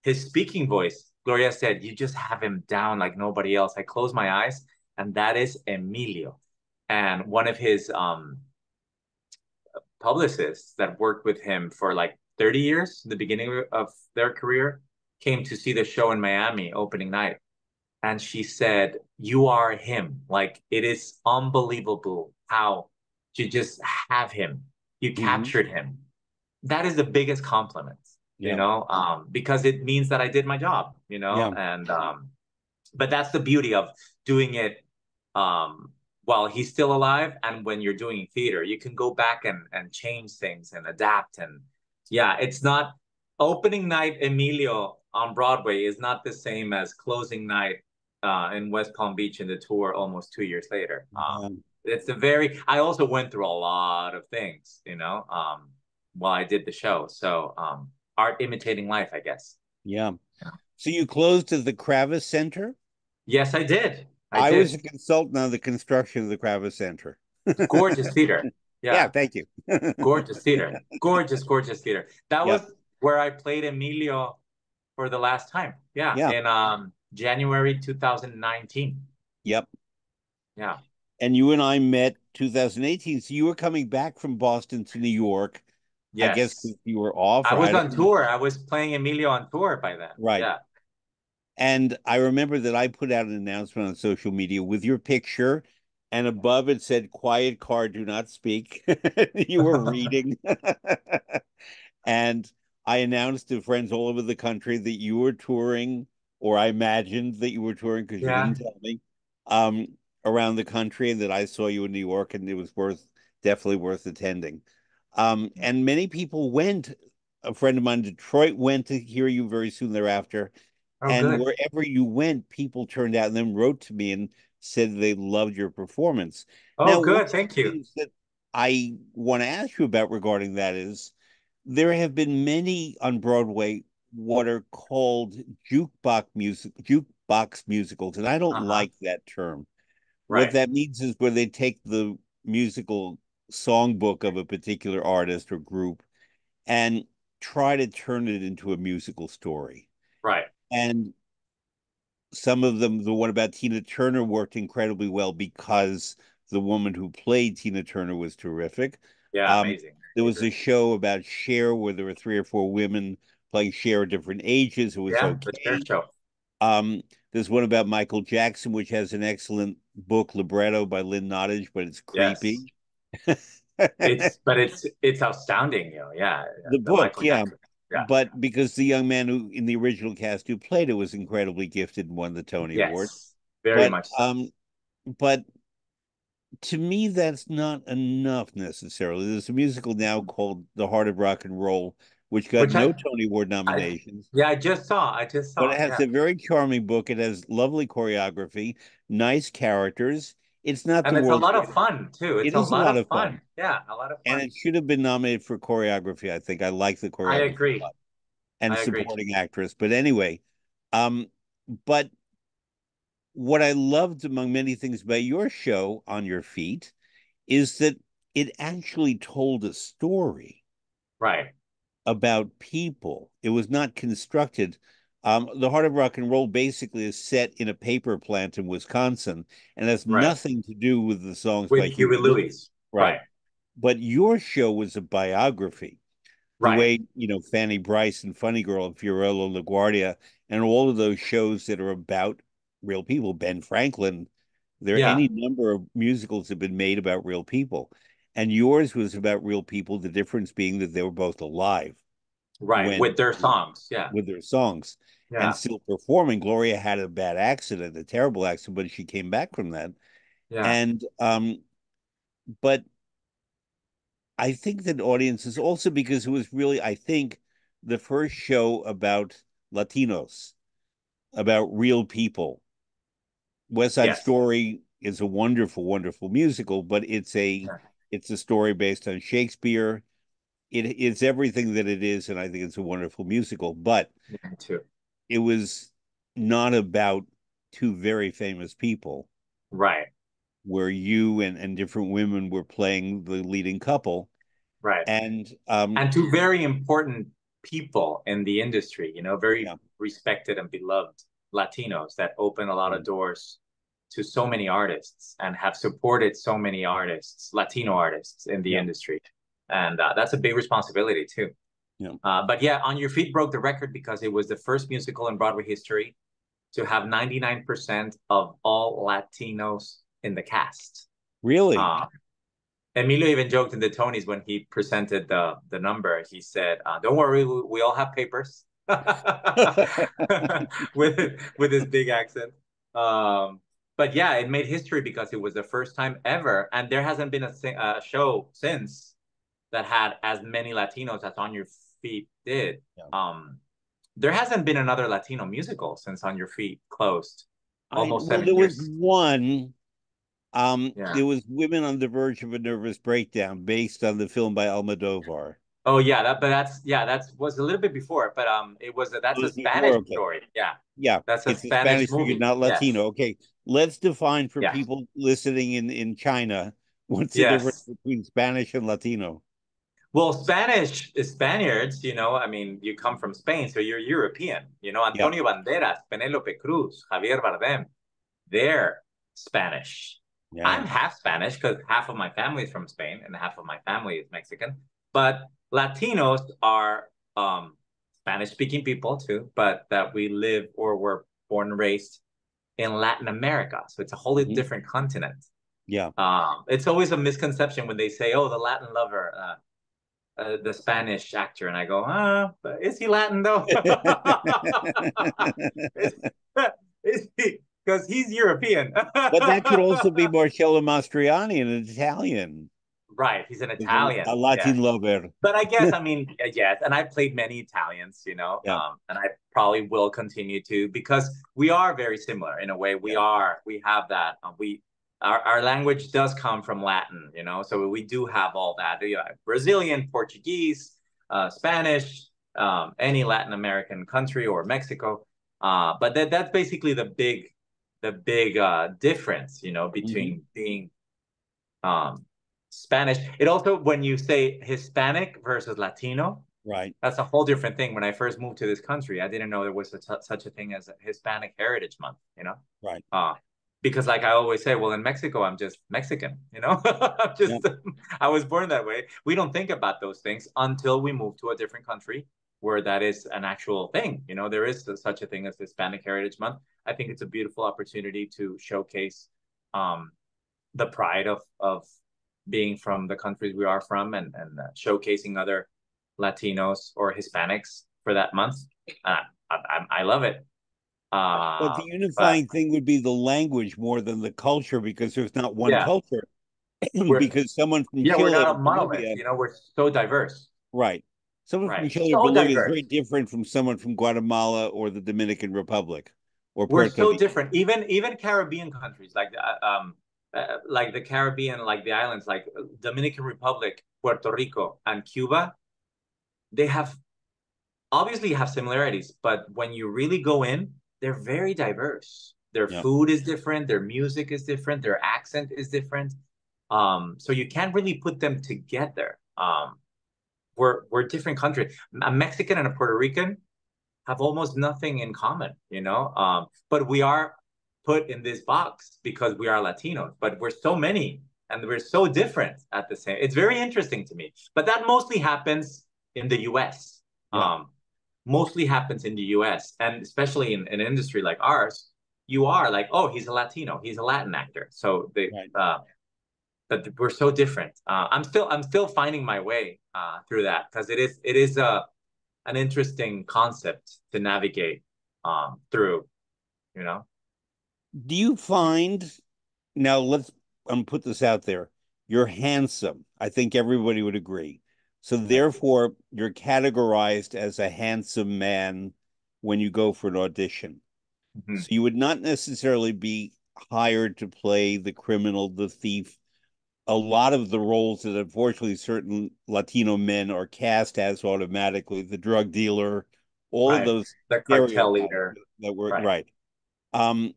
his speaking voice, Gloria said, you just have him down like nobody else. I close my eyes, and that is Emilio. And one of his publicists that worked with him for like 30 years, the beginning of their career, came to see the show in Miami opening night. And she said, you are him. Like, it is unbelievable how you just have him. You Hmm. captured him. That is the biggest compliment, Yeah. because it means that I did my job, Yeah. and but that's the beauty of doing it um, while he's still alive. And when you're doing theater, you can go back and change things and adapt. And yeah, it's not opening night Emilio on Broadway is not the same as closing night in West Palm Beach in the tour almost 2 years later. Um, It's a very, I also went through a lot of things, while I did the show. So art imitating life, I guess. yeah. Yeah. So you closed at the Kravis Center? Yes, I did. I I was did. a consultant on the construction of the Kravis Center. Gorgeous theater. Yeah, Yeah. thank you. Gorgeous theater. Gorgeous, gorgeous theater. That was Yep. where I played Emilio for the last time. Yeah. Yeah. In January 2019. Yep. Yeah. And you and I met 2018. So you were coming back from Boston to New York, I guess, Yes. because you were off, I or was I on don't. tour. I was playing Emilio on tour by then. Right. Yeah. And I remember that I put out an announcement on social media with your picture, and above it said, "Quiet car, do not speak." You were reading. And I announced to friends all over the country that you were touring, or I imagined that you were touring because you Yeah. didn't tell me, um, around the country, and that I saw you in New York, and it was definitely worth attending. And many people went. A friend of mine in Detroit went to hear you very soon thereafter. Oh, And good. wherever you went, people turned out and then wrote to me and said they loved your performance. Oh, Now, one good. of Thank the you. things that I want to ask you about regarding that is there have been many on Broadway what are called jukebox musicals, and I don't Uh-huh. like that term. What Right. that means is where they take the musical songbook of a particular artist or group and try to turn it into a musical story. Right. And some of them, the one about Tina Turner worked incredibly well because the woman who played Tina Turner was terrific. Yeah. Um, Amazing. there I was agree. a show about Cher where there were three or four women playing Cher at different ages. It was Yeah. The chair okay. show. There's one about Michael Jackson, which has an excellent book, libretto by Lynn Nottage, but it's Yes. creepy. It's astounding, Yeah. The The book, Michael yeah. Jackson. Yeah. But because the young man who in the original cast who played it was incredibly gifted and won the Tony Award. Yes. Very But much so. but to me that's not enough necessarily. There's a musical now called The Heart of Rock and Roll, which got Which no Tony Award I nominations, yeah, I just saw. I just but it saw. has Yeah. a very charming book. It has lovely choreography, nice characters. It's not the And it's a world's lot of greatest. fun too. It's It a is a lot lot of of fun. fun. Yeah, a lot of And fun. it should have been nominated for choreography, I think. I like the I choreography a agree. lot. And I agree. supporting actress. But anyway, um, but what I loved among many things about your show On Your Feet is that it actually told a story Right. about people. It was not constructed. The Heart of Rock and Roll basically is set in a paper plant in Wisconsin and has Right. nothing to do with the songs With by Huey Huey Lewis. Lewis. Right. Right. But your show was a biography. The Right. way, Fanny Brice and Funny Girl and Fiorello LaGuardia and all of those shows that are about real people, Ben Franklin, there are Yeah. any number of musicals have been made about real people. And yours was about real people, the difference being that they were both alive Right. when With their songs. Yeah. with their songs. and Yeah. still performing. Gloria had a bad accident, a terrible accident, but she came back from that. Yeah. And but I think that audiences also, because it was really, I think, the first show about Latinos, about real people. West Side Yes. Story is a wonderful, wonderful musical, but Yeah. it's a story based on Shakespeare. It's everything that it is, and I think it's a wonderful musical. But Yeah, me too. it was not about two very famous people, Right. where you and different women were playing the leading couple. Right. And And two very important people in the industry, very yeah, respected and beloved Latinos that open a lot yeah, of doors to so many artists and have supported so many artists, Latino artists in the yeah, industry. And that's a big responsibility too. yeah. But yeah, On Your Feet broke the record because it was the first musical in Broadway history to have 99% of all Latinos in the cast. Really? Uh, Emilio even joked in the Tonys when he presented the number. He said, "Don't worry, we all have papers," with his big accent. But yeah, it made history because it was the first time ever, and there hasn't been a show since that had as many Latinos as On Your Feet did. Yeah. There hasn't been another Latino musical since On Your Feet closed, almost Well, seven there was years. one. Yeah. There was Women on the Verge of a Nervous Breakdown, based on the film by Almodovar. Oh yeah, that was a little bit before, but It that's a was Spanish before, okay. story. Yeah, Yeah, that's a it's a Spanish Spanish figure, movie. not Yes, Latino. Okay, let's define for yes, people listening in China, what's the difference yes. between Spanish and Latino? Well, Spanish is Spaniards, I mean, you come from Spain, so you're European. Yeah. Antonio Banderas, Penélope Cruz, Javier Bardem, they're Spanish. Yeah. I'm half Spanish because half of my family is from Spain and half of my family is Mexican. But Latinos are Spanish speaking people too, but that we live or were born and raised in Latin America. So it's a wholly Hmm. different continent. Yeah. It's always a misconception when they say, oh, the Latin lover, the Spanish actor. And I go, but is he Latin though? is, is he? Because he's European. But that could also be Marcello Mastroianni, an Italian, Right, he's an who's a Italian. Yeah. Latin lover. But I guess, I mean, yes, and I played many Italians, Yeah. and I probably will continue to because we are very similar in a way. Yeah. We have that. Our language does come from Latin, so we do have all that. Brazilian, Portuguese, Spanish, any Latin American country or Mexico. But that's basically the big difference, Hmm. between being um, Spanish. It also, when you say Hispanic versus Latino, Right. that's a whole different thing. When I first moved to this country, I didn't know there was such a thing as a Hispanic Heritage Month, Right. Uh, because like I always say, well, in Mexico, I'm just Mexican, I'm Yeah. just, I was born that way. We don't think about those things until we move to a different country where that is an actual thing. There is such a thing as Hispanic Heritage Month. I think it's a beautiful opportunity to showcase um, the pride of being from the countries we are from and showcasing other Latinos or Hispanics for that month. I love it. But the But unifying thing would be the language more than the culture, because there's not one yeah, culture. we're Because someone from we're Chile not or a monolith. Bolivia, We're so diverse, right? Someone from right? Chile or So Bolivia is very diverse. different from someone from Guatemala or the Dominican Republic or We're Puerto so Rico. different. Even Caribbean countries like the Caribbean, like the islands, like Dominican Republic, Puerto Rico, and Cuba, they obviously have similarities, but when you really go in, they're very diverse. Their Yeah. food is different, their music is different, their accent is different. So you can't really put them together. We're different countries. A Mexican and a Puerto Rican have almost nothing in common, but we are put in this box because we are Latinos, but we're so many and we're so different at the same. It's very interesting to me, but that mostly happens in the US. Yeah. Mostly happens in the US, and especially in an industry like ours, you are like, oh, he's a Latino, he's a Latin actor. So Right. but we're so different. I'm still finding my way through that because it is an interesting concept to navigate through, you know. Do you find now let's put this out there. You're handsome. I think everybody would agree. So therefore, you're categorized as a handsome man when you go for an audition. Mm-hmm. So you would not necessarily be hired to play the criminal, the thief. A lot of the roles that unfortunately certain Latino men are cast as automatically, the drug dealer, all of Right. those The cartel stereotypes leader. that were Right. right. Um,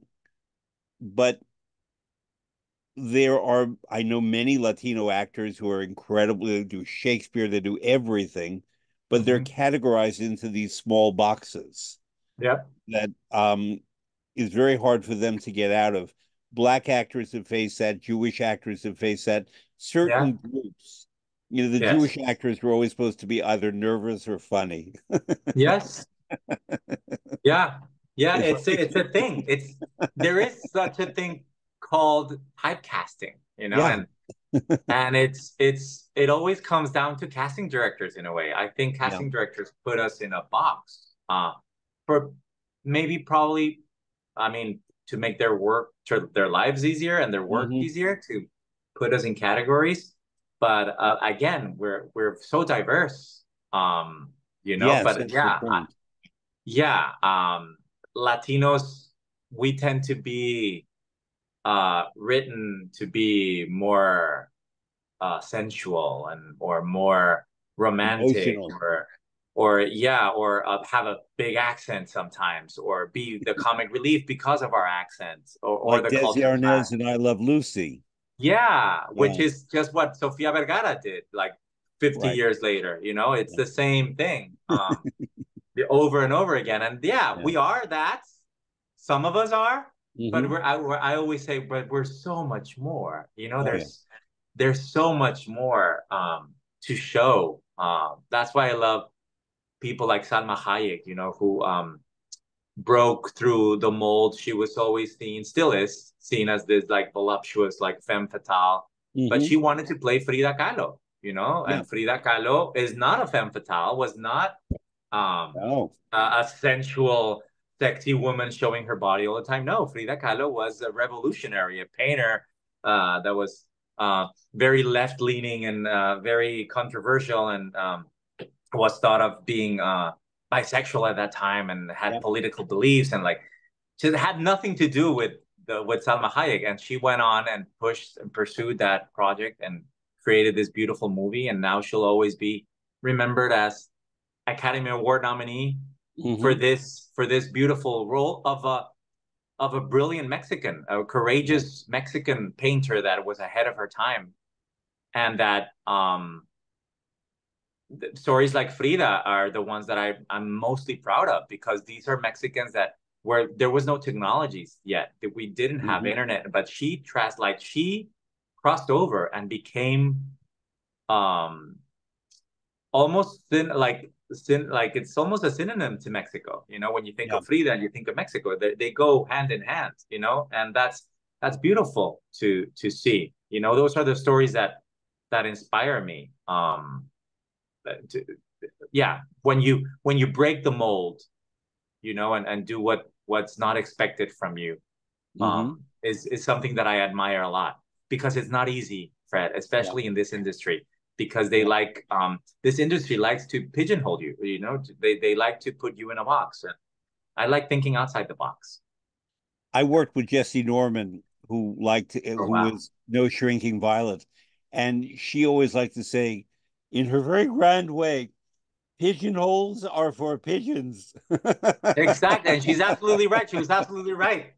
but there are, I know many Latino actors who are incredibly, they do Shakespeare, they do everything, but they're Mm-hmm. categorized into these small boxes Yep. that is very hard for them to get out of. Black actors have faced that, Jewish actors have faced that, Yeah. certain groups. You know, the Yes. Jewish actors were always supposed to be either nervous or funny. Yes. Yeah. Yeah. It's It's like, a thing. It's there is such a thing called typecasting, you know, yeah. and it always comes down to casting directors in a way. I think Yeah. casting directors put us in a box for maybe probably, I mean, to make their work, to their lives easier and their work Hmm. easier, to put us in categories. But again, we're so diverse, you know. Yes, But that's the point. yeah, Latinos, we tend to be written to be more sensual and or more romantic Emotional. or yeah or have a big accent sometimes or be the comic relief because of our accents or Like the Desi culture clash. Arnaz and I Love Lucy. Yeah, which Yeah, is just what Sofia Vergara did like 50 right. years later, you know, it's Yeah. the same thing over and over again. And yeah, Yeah. we are that. Some of us are, but Hmm. I always say, but we're so much more. You know, Oh yeah. there's so much more to show. That's why I love people like Salma Hayek. You know, who broke through the mold. She was always seen, still is seen as this like voluptuous, like femme fatale. But Hmm. she wanted to play Frida Kahlo. You know, Yeah. and Frida Kahlo is not a femme fatale. Was not um, Oh. a sensual, sexy woman showing her body all the time. No, Frida Kahlo was a revolutionary, a painter that was very left leaning and very controversial and was thought of being bisexual at that time and had Yeah. political beliefs and like she had nothing to do with Salma Hayek. And she went on and pushed and pursued that project and created this beautiful movie. And now she'll always be remembered as Academy Award nominee Hmm. for this beautiful role of a brilliant Mexican, a Yeah. courageous Mexican painter that was ahead of her time, and that stories like Frida are the ones that I'm mostly proud of because these are Mexicans that where there was no technologies yet, that we didn't have Hmm. internet, but she crossed over and became um almost like it's almost a synonym to Mexico. You know, when you think Yeah. of Frida and you think of Mexico, they go hand in hand. You know, and that's beautiful to see. You know, those are the stories that inspire me. To, yeah, when you break the mold, you know, and do what's not expected from you, Hmm. is something that I admire a lot because it's not easy, Fred, Yeah. especially in this industry, because Yeah. this industry likes to pigeonhole you, you know, they like to put you in a box. And I like thinking outside the box. I worked with Jesse Norman, Oh, who wow. was No Shrinking Violet, and she always liked to say, in her very grand way, pigeonholes are for pigeons. Exactly. And she's absolutely right. She was absolutely right.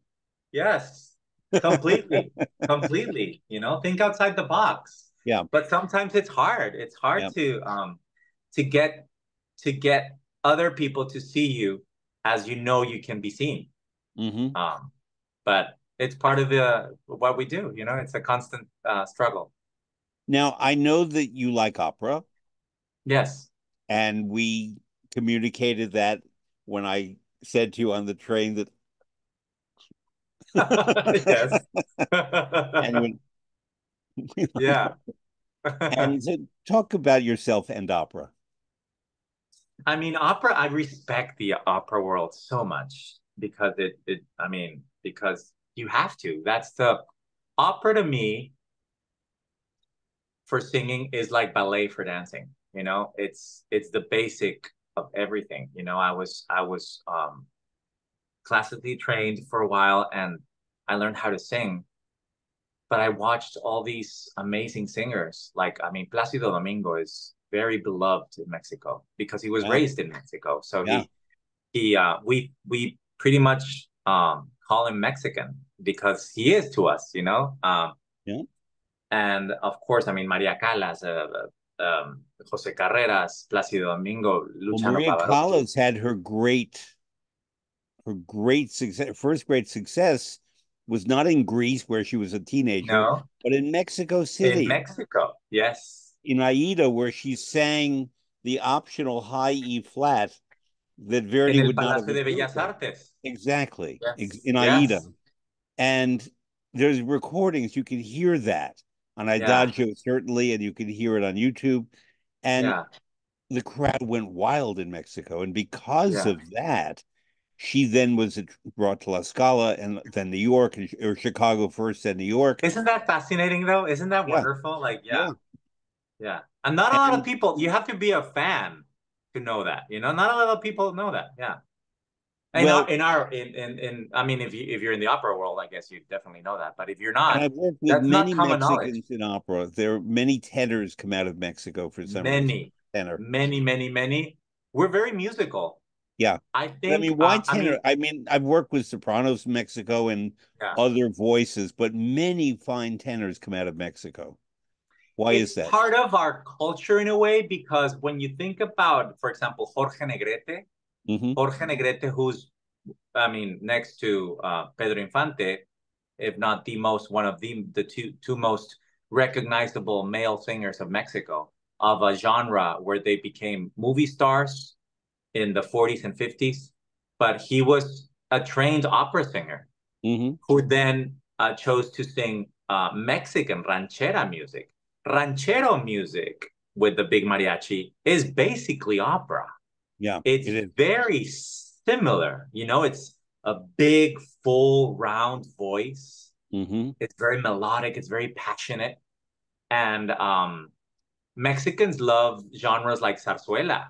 Yes, completely, completely. You know, think outside the box. Yeah. But sometimes it's hard. It's hard Yeah. to get to get other people to see you as you know you can be seen. Hmm. Um, but it's part of the what we do. You know, it's a constant struggle. Now, I know that you like opera, Yes. and we communicated that when I said to you on the train that, Yes. and when, Yeah. and so talk about yourself and opera. I mean, opera, I respect the opera world so much. because because you have to. That's the opera to me for singing is like ballet for dancing. It's the basic of everything. I was classically trained for a while and I learned how to sing, but I watched all these amazing singers. Like, I mean, Plácido Domingo is very beloved in Mexico because he was Yeah, raised in Mexico. So yeah, we pretty much call him Mexican because he is to us, yeah. and of course, I mean, Maria Callas, Jose Carreras, Plácido Domingo, Well, Luciano Maria Pavarotti. Callas had her great success. First great success was not in Greece, where she was a teenager, No, but in Mexico in City, Mexico, yes. in Aida, where she sang the optional high E flat that En Verdi el would not have Palacio de approved Bellas of. Artes. Exactly, Yes, in Aida. yes, And there's recordings, you can hear that on yeah, Adagio, certainly, and you can hear it on YouTube. And yeah, the crowd went wild in Mexico. And because yeah. of that, she then was brought to La Scala and then New York, or Chicago first, then New York. Isn't that fascinating though? Isn't that Yeah, wonderful? Like, yeah, yeah. yeah. And not a lot of And people, you have to be a fan to know that, Not a lot of people know that. Yeah. well, I mean, if you're in the opera world, I guess you definitely know that. But if you're and not, I've worked with that's not many common knowledge. Mexicans in opera. There are many tenors come out of Mexico for some reason. Many, Tenor. many, many, many. We're very musical. Yeah. I But I think, mean, why I tenor? mean, I mean, I've worked with sopranos in Mexico and yeah, other voices, but many fine tenors come out of Mexico. Why it's is that? part of our culture in a way because when you think about, for example, Hmm. Jorge Negrete, who's, I mean, next to Pedro Infante, if not the most, one of the two most recognizable male singers of Mexico, of a genre where they became movie stars in the 40s and 50s. But he was a trained opera singer Hmm. who then chose to sing Mexican ranchera music. Ranchero music with the big mariachi is basically opera. Yeah, It's it is. very similar. It's a big, full, round voice. Hmm. It's very melodic. It's very passionate. And Mexicans love genres like zarzuela,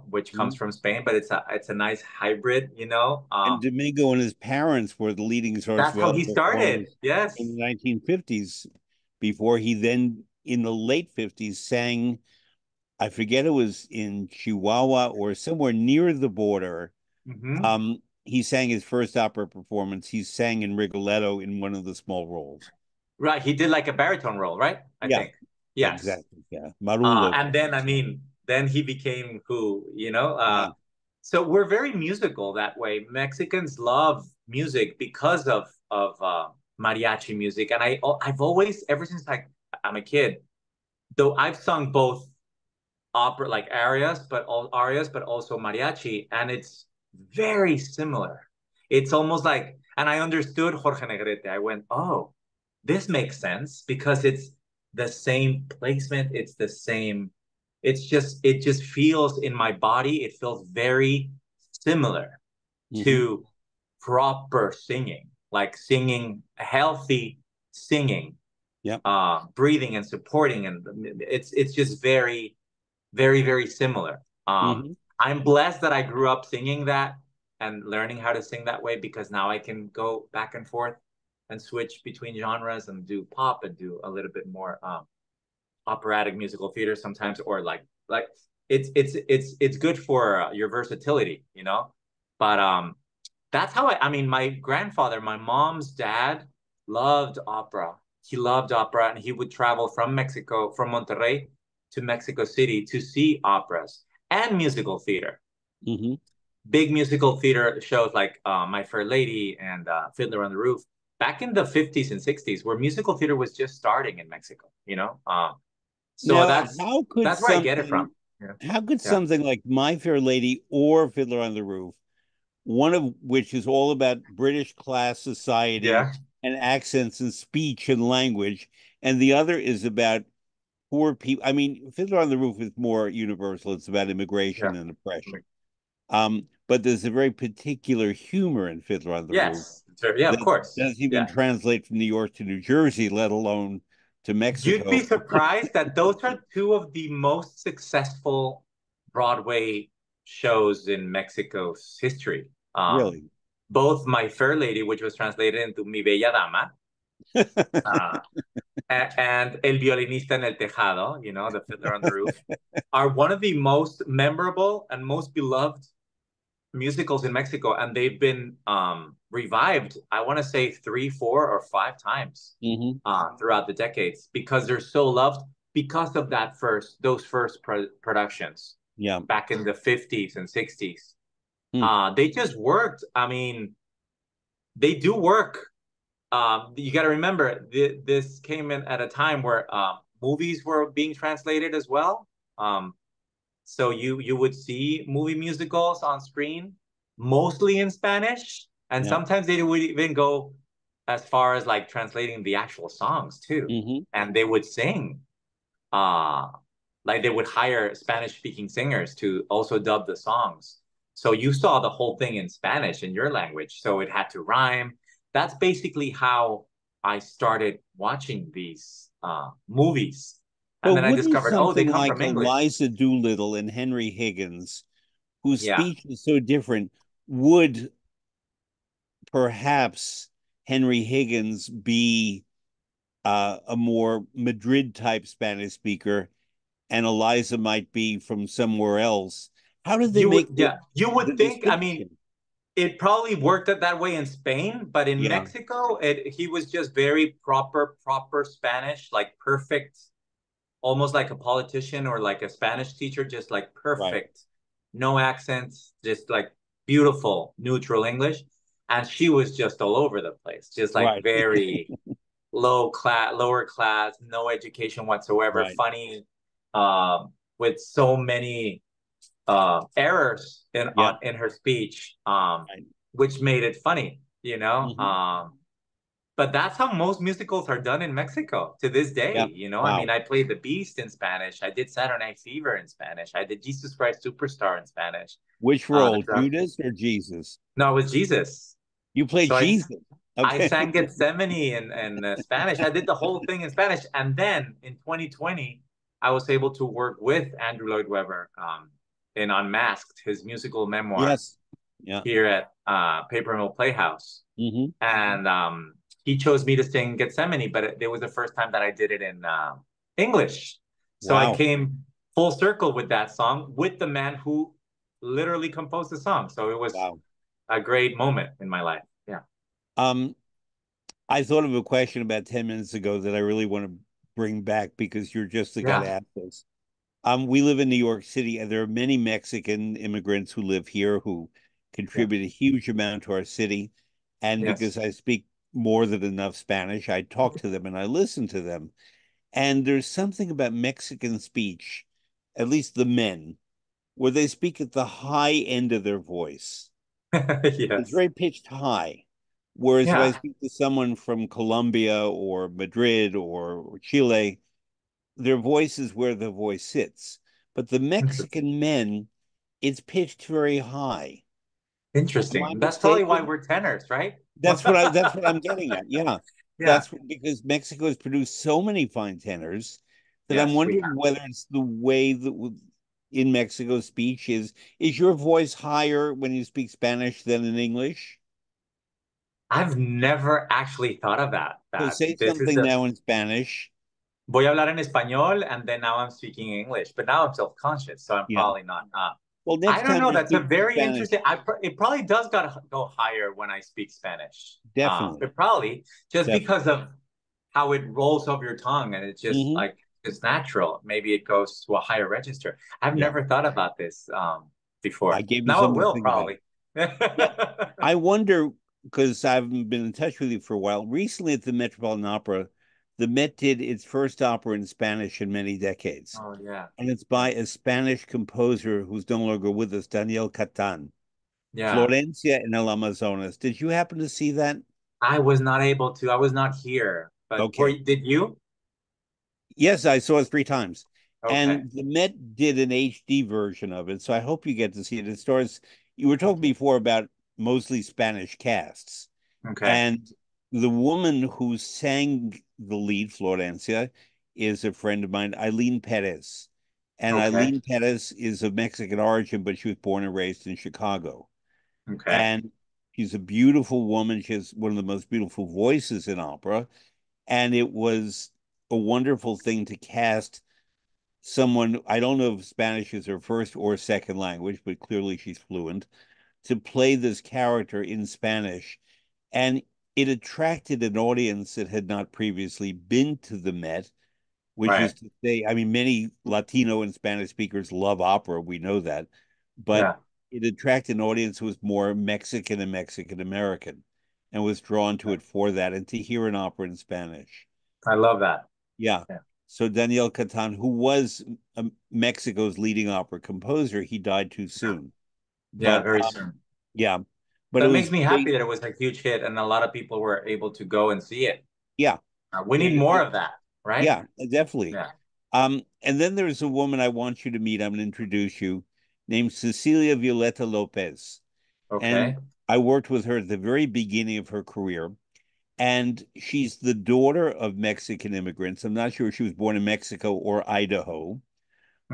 which comes from Spain, but it's a nice hybrid. And Domingo and his parents were the leading That's how zarzuela he started. performers in Yes. the 1950s, before he then, in the late 50s, sang, I forget, it was in Chihuahua or somewhere near the border. Hmm. He sang his first opera performance. He sang in Rigoletto in one of the small roles. Right. He did like a baritone role, right? I Yeah, think. Yes. exactly. Yeah. Marullo. And then, I mean, then he became who, Yeah. so we're very musical that way. Mexicans love music because of mariachi music. And I've always, ever since I'm a kid, though I've sung both opera like arias, but also mariachi, and it's very similar. It's almost like, and I understood Jorge Negrete. I went, oh, this makes sense because it's the same placement. It's the same. It just feels in my body. It feels very similar Hmm. to proper singing, like singing healthy singing, Yep. breathing and supporting, and it's just very very, very similar. Hmm. I'm blessed that I grew up singing that and learning how to sing that way because now I can go back and forth and switch between genres and do pop and do a little bit more operatic musical theater sometimes, or like it's good for your versatility. But that's how I mean, my grandfather, my mom's dad, loved opera. He loved opera, and he would travel from Mexico, from Monterrey to Mexico City to see operas and musical theater. Hmm. Big musical theater shows like My Fair Lady and Fiddler on the Roof back in the 50s and 60s, where musical theater was just starting in Mexico. So Now, that's where I get it from. Yeah, how could yeah, something like My Fair Lady or Fiddler on the Roof, one of which is all about British class society yeah, and accents and speech and language, and the other is about poor people. I mean, Fiddler on the Roof is more universal. It's about yeah. immigration and oppression. But there's a very particular humor in Fiddler on the Roof Yes. Sure. Yeah, of that course. doesn't even Yeah. translate from New York to New Jersey, let alone to You'd Mexico. be surprised that those are two of the most successful Broadway shows in Mexico's history. Really. Both My Fair Lady, which was translated into Mi Bella Dama, uh, and El Violinista en el Tejado, you know, The Fiddler on the Roof, are one of the most memorable and most beloved musicals in Mexico, and they've been revived, I want to say 3, 4, or 5 times Hmm. throughout the decades because they're so loved because of those first productions Yeah. back in the 50s and 60s. Hmm. They just worked. I mean, they do work. You got to remember, this came in at a time where movies were being translated as well. Um, so you would see movie musicals on screen, mostly in Spanish, and Yeah. sometimes they would even go as far as like translating the actual songs too. Hmm. And they would sing, uh, like they would hire Spanish speaking singers to also dub the songs. So you saw the whole thing in Spanish in your language, so it had to rhyme. That's basically how I started watching these movies. But And then I wouldn't discovered, oh, they something come like from English. Eliza Doolittle and Henry Higgins, whose Yeah. speech is so different, would perhaps Henry Higgins be a more Madrid type Spanish speaker, and Eliza might be from somewhere else? How did they You would, make yeah, you the would think, I mean, distinction? it probably worked that way in Spain, but in Yeah, Mexico, he was just very proper Spanish, like perfect, almost like a politician or like a Spanish teacher, just like right, perfect, no accents, just like beautiful, neutral English. And she was just all over the place, just like right, very lower class, no education whatsoever, right, funny, with so many errors yeah, in her speech, right. which made it funny, you know. Hmm. But that's how most musicals are done in Mexico to this day. Yeah. You know, I mean, Wow. I played The Beast in Spanish. I did Saturday Night Fever in Spanish. I did Jesus Christ Superstar in Spanish. Which The role, drug. Judas or Jesus? No, it was Jesus. You played So Jesus. I Okay. sang Gethsemane in Spanish. I did the whole thing in Spanish, and then in 2020, I was able to work with Andrew Lloyd Webber in Unmasked, his musical memoir Yes. Yeah. here at Paper Mill Playhouse, Hmm. and he chose me to sing Gethsemane, but it was the first time that I did it in English. So I Wow. came full circle with that song with the man who literally composed the song. So it was Wow. a great moment in my life. Yeah. Um, I thought of a question about 10 minutes ago that I really want to bring back because you're just the guy to Yeah. ask this. We live in New York City, and there are many Mexican immigrants who live here who Yeah. contribute a huge amount to our city. And Yes. because I speak more than enough Spanish, I talk to them and I listen to them. And there's something about Mexican speech, at least the men, where they speak at the high end of their voice. It's Yes. very pitched high. Whereas if I Yeah. speak to someone from Colombia or Madrid or Chile, their voice is where the voice sits. But the Interesting. Mexican men, it's pitched very high. Am I Interesting. That's probably why mistaken? we're tenors, right? That's what I'm getting at. Yeah. Yeah. That's because Mexico has produced so many fine tenors that I'm Yes, we wondering have. whether it's the way that in Mexico speech is your voice higher when you speak Spanish than in English? I've never actually thought of that. So That say this is something the now in Spanish. voy a hablar en español, and then now I'm speaking English. But now I'm self-conscious, so I'm Yeah. probably not. Well, I next don't time know. you That's a speak in very Spanish, interesting. It probably does got go higher when I speak Spanish. definitely, It probably just because definitely. of how it rolls off your tongue, and it's just Hmm. like it's natural. Maybe it goes to a higher register. I've Yeah. never thought about this I before. gave you Now I something to will think about. probably. Yeah. I wonder, because I haven't been in touch with you for a while. Recently at the Metropolitan Opera, the Met did its first opera in Spanish in many decades. Oh yeah, And it's yeah, by a Spanish composer who's no longer with us, Daniel Catan. yeah. Florencia in El Amazonas. Did you happen to see that? I was not able to. I was not here. But Okay. did you? Yes, I saw it 3 times. Okay. And the Met did an HD version of it, so I hope you get to see it. It stars you were talking before about mostly Spanish casts, Okay. and the woman who sang the lead, Florencia, is a friend of mine, Eileen Perez. And Okay. Eileen Perez is of Mexican origin, but she was born and raised in Chicago. Okay. And she's a beautiful woman. She has one of the most beautiful voices in opera. And it was a wonderful thing to cast someone, I don't know if Spanish is her first or second language, but clearly she's fluent, to play this character in Spanish. And it attracted an audience that had not previously been to the Met, which Right. is to say, I mean, many Latino and Spanish speakers love opera. We know that. But Yeah. it attracted an audience who was more Mexican and Mexican American and was drawn to it for that and to hear an opera in Spanish. I love that. Yeah. Yeah. So Daniel Catan, who was Mexico's leading opera composer, he died too soon. Yeah, But very soon. yeah, but So it it makes was me happy great. that it was a huge hit and a lot of people were able to go and see it. Yeah, We need more of that, right? yeah, definitely. Yeah. And then there's a woman I want you to meet. I'm going to introduce you, named Cecilia Violeta Lopez. And Okay. I worked with her at the very beginning of her career. And she's the daughter of Mexican immigrants. I'm not sure if she was born in Mexico or Idaho,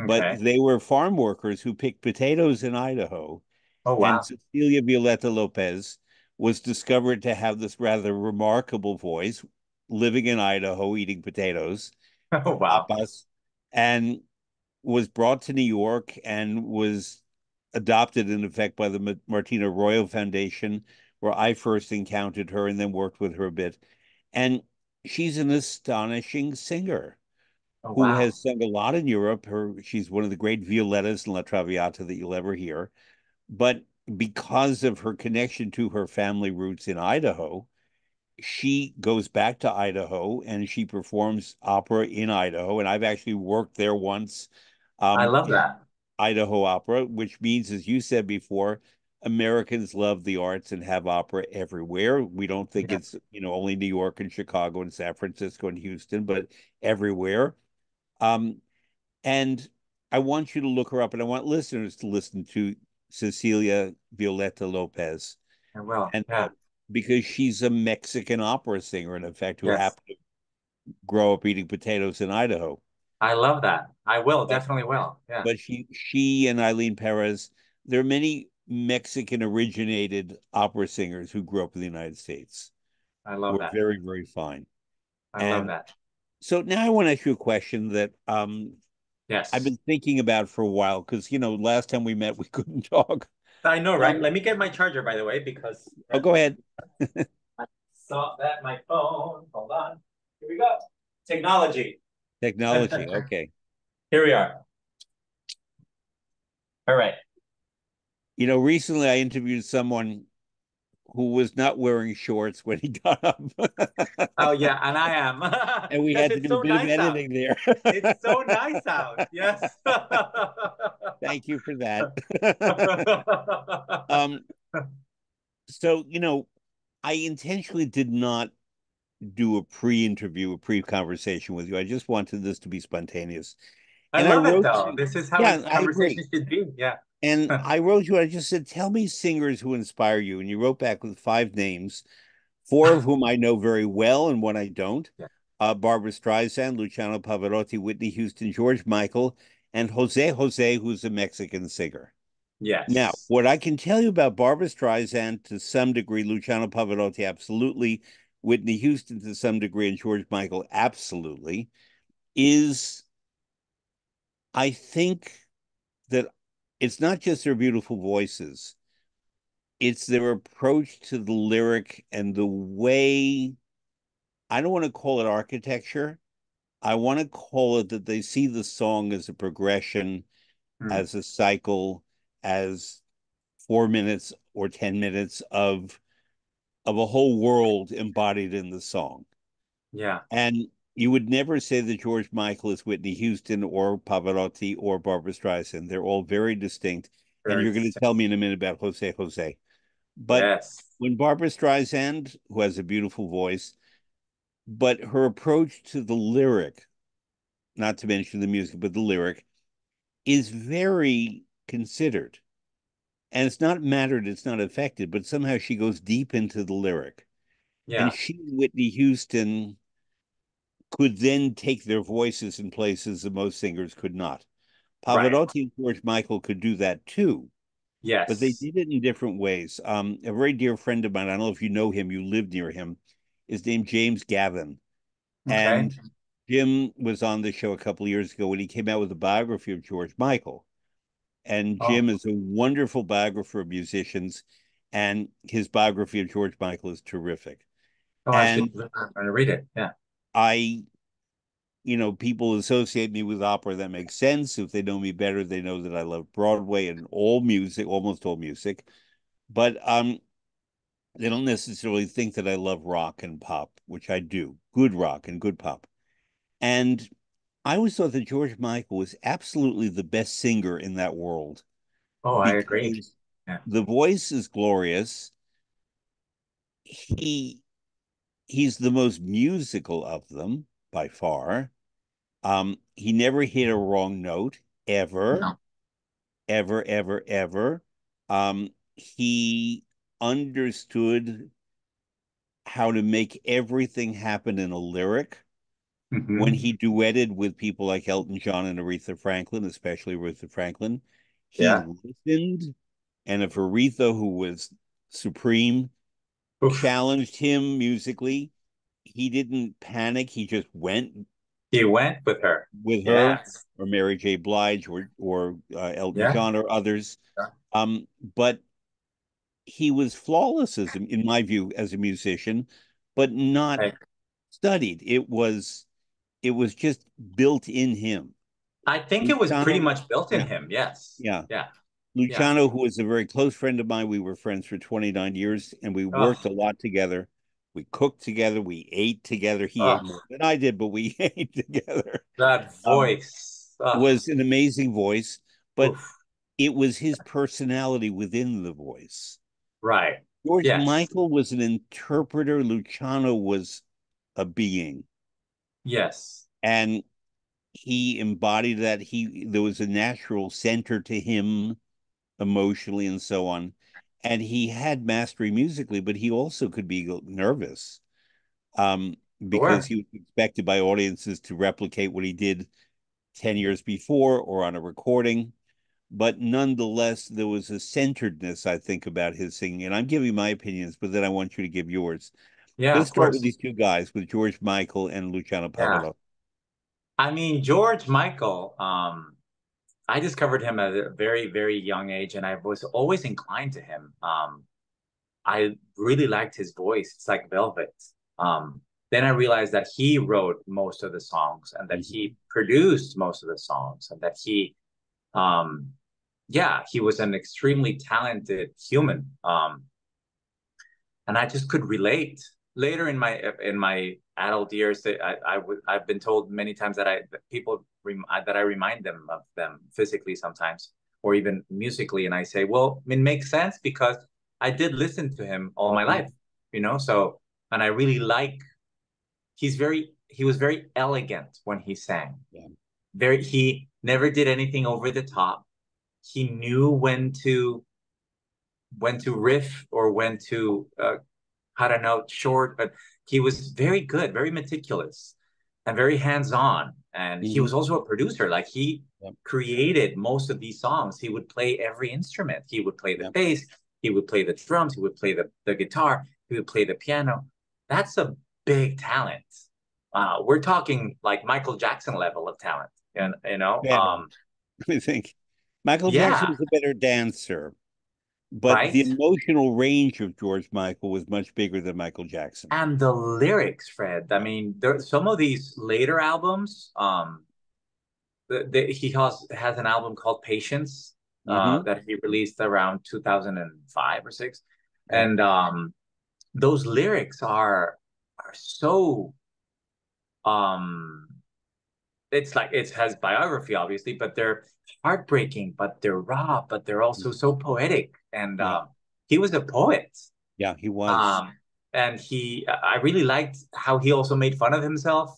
but Okay. they were farm workers who picked potatoes in Idaho. Oh, And wow. Cecilia Violeta Lopez was discovered to have this rather remarkable voice, living in Idaho, eating potatoes, Oh, wow. papas, and was brought to New York and was adopted in effect by the Martina Royal Foundation, where I first encountered her and then worked with her a bit. And she's an astonishing singer Oh, who wow. has sung a lot in Europe. She's one of the great violettas in La Traviata that you'll ever hear. But because of her connection to her family roots in Idaho, she goes back to Idaho and she performs opera in Idaho. And I've actually worked there once I love in that. Idaho opera, which means, as you said before, Americans love the arts and have opera everywhere. We don't think Yeah. it's, only New York and Chicago and San Francisco and Houston, but everywhere. Um, and I want you to look her up, and I want listeners to listen to Cecilia Violeta Lopez, I will. and Yeah. because she's a Mexican opera singer, and in fact, who Yes. happened to grow up eating potatoes in Idaho. I love that. I will. But Definitely will. Yeah. but she and Eileen Perez, there are many Mexican originated opera singers who grew up in the United States I who love are that. very, very fine. I love And that. so now I want to ask you a question that I've Yes. been thinking about for a while because last time we met we couldn't talk. I know, right? Um, Let me get my charger, by the way, because oh, go ahead. I saw that my phone. Hold on. Here we go. Technology. Technology. Okay. Here we are. All right. Recently I interviewed someone who was not wearing shorts when he got up. Oh yeah, and I am And we because had to it's do a so bit of nice out. editing there. It's so nice out. Yes. Thank you for that. um, so, I intentionally did not do a pre-interview, a pre-conversation with you. I just wanted this to be spontaneous. I And I love it wrote though. you, This is how yeah, it I agree. conversation should be. Yeah. And I wrote you, I just said, tell me singers who inspire you. And you wrote back with five names, four of whom I know very well and one I don't. Yeah. Barbara Streisand, Luciano Pavarotti, Whitney Houston, George Michael, and Jose, who's a Mexican singer. Now, Yes. what I can tell you about Barbara Streisand to some degree, Luciano Pavarotti, absolutely, Whitney Houston to some degree, and George Michael, absolutely, is I think that it's not just their beautiful voices, it's their approach to the lyric and the way, I don't want to call it architecture. I want to call it that they see the song as a progression, Mm. as a cycle, as 4 minutes or 10 minutes of a whole world embodied in the song. Yeah. And you would never say that George Michael is Whitney Houston or Pavarotti or Barbara Streisand. They're all very distinct. And Very you're going to distinct. tell me in a minute about Jose. But Yes. when Barbara Streisand, who has a beautiful voice, but her approach to the lyric, not to mention the music, but the lyric, is very considered. and it's not mattered, it's not affected, but somehow she goes deep into the lyric. And Yeah. she and Whitney Houston could then take their voices in places that most singers could not. Right. Pavarotti and George Michael could do that too, but they Yes. did it in different ways. A very dear friend of mine, I don't know if you know him, you live near him, is named James Gavin. Okay. And Jim was on the show a couple of years ago when he came out with a biography of George Michael. And Oh. Jim is a wonderful biographer of musicians, and his biography of George Michael is terrific. Oh, I should And learn to read it. Yeah. I, people associate me with opera. That makes sense. If they know me better, they know that I love Broadway and all music, almost all music. But they don't necessarily think that I love rock and pop, which I do. Good rock and good pop. And I always thought that George Michael was absolutely the best singer in that world Oh, I agree. because Yeah. the voice is glorious. He he's the most musical of them by far. He never hit a wrong note ever, No. ever, ever, ever. He understood how to make everything happen in a lyric. When Hmm. he duetted with people like Elton John and Aretha Franklin, especially Aretha Franklin, he Yeah. listened. And if Aretha, who was supreme, Oof. challenged him musically, he didn't panic. He just went He went with her. with her Yes. or Mary J. Blige or Elton Yeah. John or others. Yeah. But he was flawless in my view as a musician, but not I, studied. It was just built in him. I think it was pretty Luciano, much built in yeah, him. Yes. yeah. Yeah. Yeah. Luciano, who was a very close friend of mine, we were friends for 29 years and we worked Oh, a lot together. We cooked together, we ate together. He ate more oh, than I did, but we ate together. that Um, voice. Oh, was an amazing voice, but oof. it was his personality within the voice. Right. George Yes. Michael was an interpreter. Luciano was a being, Yes. and he embodied that. There was a natural center to him emotionally and so on. And he had mastery musically, but he also could be nervous because Sure. he was expected by audiences to replicate what he did 10 years before or on a recording. But nonetheless, there was a centeredness, I think, about his singing. And I'm giving my opinions, but then I want you to give yours. Yeah, Let's of start with course. these two guys, with George Michael and Luciano Yeah. Pavarotti. I mean, George Michael, I discovered him at a very, very young age, and I was always inclined to him. I really liked his voice. It's like velvet. Then I realized that he wrote most of the songs and that Mhm. he produced most of the songs and that um, yeah, he was an extremely talented human. And I just could relate. Later in my adult years, I've been told many times that that I remind them of them physically sometimes, or even musically, and I say, well, it makes sense because I did listen to him all my Yeah, life, So, and I really like. He was very elegant when he sang. yeah. He never did anything over the top. He knew when to riff or when to had a note short, but he was very good, very meticulous, and very hands-on. And he Hmm. was also a producer. Like he Yeah, created most of these songs. He would play every instrument. He would play the yeah. bass, he would play the drums, he would play the guitar, he would play the piano. That's a big talent. We're talking like Michael Jackson level of talent. And Better. I think Michael Jackson yeah, was a better dancer, but the right. emotional range of George Michael was much bigger than Michael Jackson. And the lyrics, Fred. I Yeah. mean, there some of these later albums. He has an album called Patience Hmm. that he released around 2005 or six, Yeah. and those lyrics are so um it's like it has biography obviously, but they're heartbreaking, but they're raw, but they're also Mhm. so poetic. And Yeah. he was a poet. Yeah. He was. Um, and I really liked how he also made fun of himself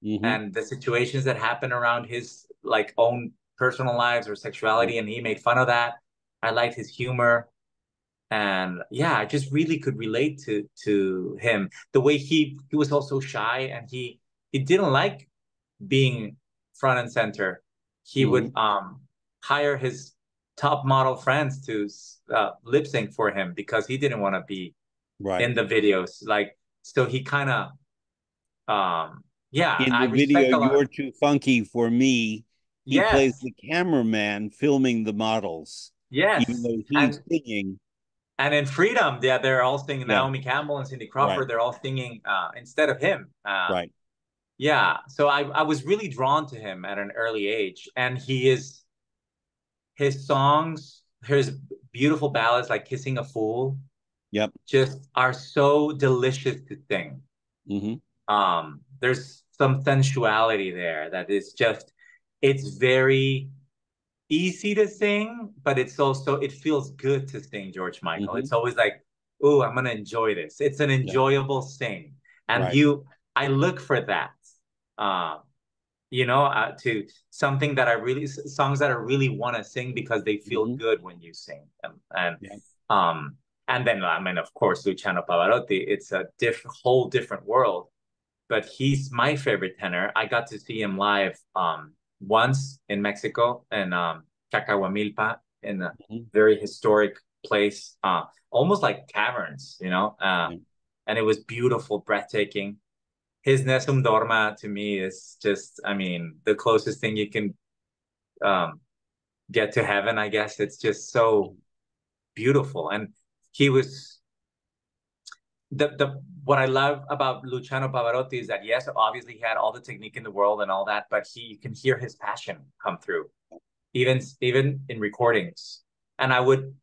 Hmm. and the situations that happen around his like own personal lives or Yeah. sexuality, and he made fun of that. I liked his humor. And yeah, I just really could relate to him. The way he was also shy, and he didn't like being front and center. He would Hmm. hire his top model friends to lip sync for him because he didn't want to be Right. in the videos. Like, so he kind of yeah, In I the video, respect a lot of "You're Too Funky for Me," he plays yes, the cameraman filming the models, even yes. though he's singing. And in Freedom, yeah, they're all singing Yeah, Naomi Campbell and Cindy right, Crawford, they're all singing instead of him. right. Yeah, so I was really drawn to him at an early age, and he is his songs, his beautiful ballads like "Kissing a Fool," Yep. just are so delicious to sing. Hmm. There's some sensuality there that is just, it's very easy to sing, but it's also it feels good to sing George Michael. Hmm. It's always like, oh, I'm gonna enjoy this. It's an Yeah, enjoyable sing, and right. I look for that. Um, to something that I really songs that I really want to sing because they feel Hmm. good when you sing them. Yeah. Um and then I mean, of course, Luciano Pavarotti, it's a whole different world, but he's my favorite tenor. I got to see him live once in Mexico in Cacahuamilpa, in a Hmm. very historic place, almost like caverns, Yeah. and it was beautiful, breathtaking. His Nessun Dorma to me is just, I mean, the closest thing you can um, get to heaven, I guess. It's just so beautiful. And he was the what I love about Luciano Pavarotti is that yes, obviously he had all the technique in the world and all that, but you can hear his passion come through, even in recordings. And I would,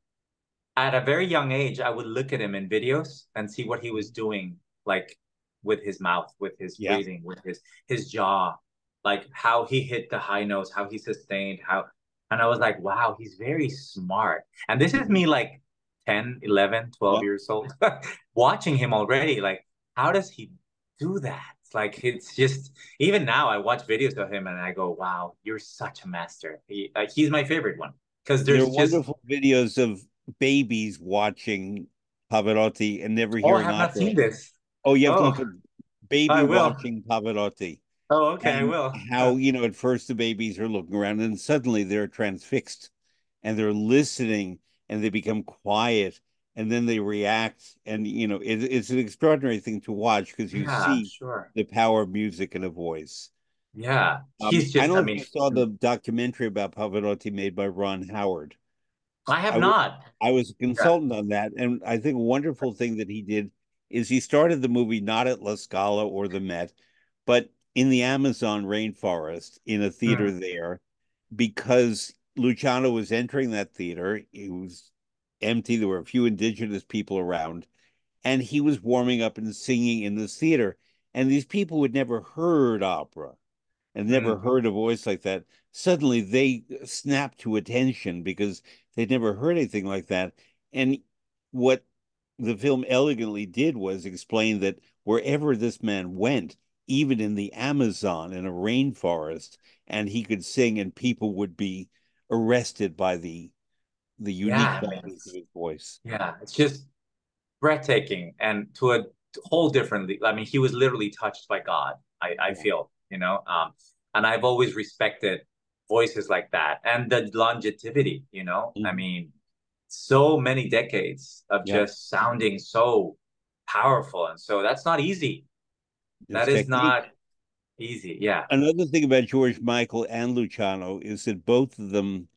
at a very young age, I would look at him in videos and see what he was doing, like with his mouth, with his Yeah. breathing, with his jaw, like how he hit the high notes, how he sustained, and I was like, wow, he's very smart. And this is Mhm. me like 10, 11, Yeah. 12 years old, watching him already. Like, how does he do that? Like, it's just, even now I watch videos of him and I go, wow, you're such a master. He's my favorite one because There are there's just, wonderful videos of babies watching Pavarotti and never oh, I hearing have not opera. seen this. Oh, you have to look Oh, at baby I will. watching Pavarotti, Oh, okay, I and will. how, at first the babies are looking around and suddenly they're transfixed and they're listening and they become quiet and then they react. And, it's an extraordinary thing to watch because you Yeah, I'm see sure. the power of music in a voice. Yeah, he's I don't just, know I if you mean, saw the documentary about Pavarotti made by Ron Howard. I have I was not. I was a Yeah. consultant on that, and I think a wonderful thing that he did is he started the movie not at La Scala or the Met, but in the Amazon rainforest in a theater Mm, there, because Luciano was entering that theater. It was empty. There were a few indigenous people around, and he was warming up and singing in this theater. And these people had never heard opera and never mm. heard a voice like that. Suddenly they snapped to attention because they'd never heard anything like that. And what the film elegantly did was explain that wherever this man went, even in the Amazon, in a rainforest, and he could sing, and people would be arrested by the unique Yeah, I mean, qualities of his voice. it's just breathtaking and to a whole different, I mean, he was literally touched by God, I Yeah. feel, and I've always respected voices like that and the longevity, I Mhm. mean, so many decades of Yeah. just sounding so powerful. And so that's not easy. His That is technique. not easy. Yeah. Another thing about George Michael and Luciano is that both of them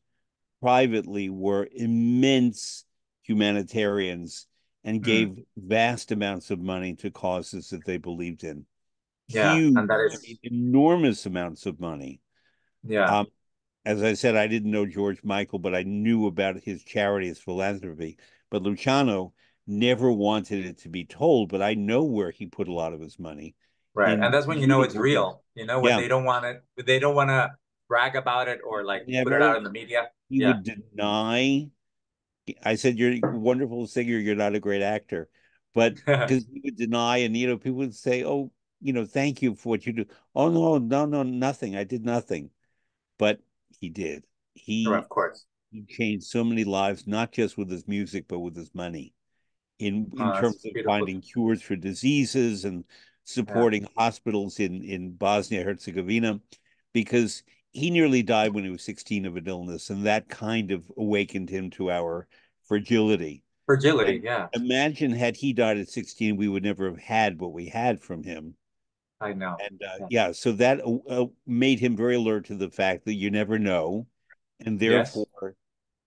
privately were immense humanitarians and Mm. gave vast amounts of money to causes that they believed in. Yeah. Huge, And that I mean, is, enormous amounts of money. yeah. Um, as I said, I didn't know George Michael, but I knew about his charity, his philanthropy. But Luciano never wanted it to be told, but I know where he put a lot of his money Right. And in that's when you know it's beautiful things. real, when Yeah, they don't want it, they don't want to brag about it or like put it out never. in the media. He Yeah. would deny. I said, "You're a wonderful singer. You're not a great actor," but because he would deny, and people would say, "Oh, thank you for what you do." Oh no, no, no, nothing. I did nothing, but he did. Sure, He of course. he changed so many lives, not just with his music, but with his money, in That's terms of beautiful. finding cures for diseases and Yeah. supporting hospitals in Bosnia Herzegovina, because he nearly died when he was 16 of an illness, and that kind of awakened him to our fragility. Fragility. And Yeah. imagine had he died at 16, we would never have had what we had from him. I know. And Yeah. yeah, so that made him very alert to the fact that you never know, and Yes. therefore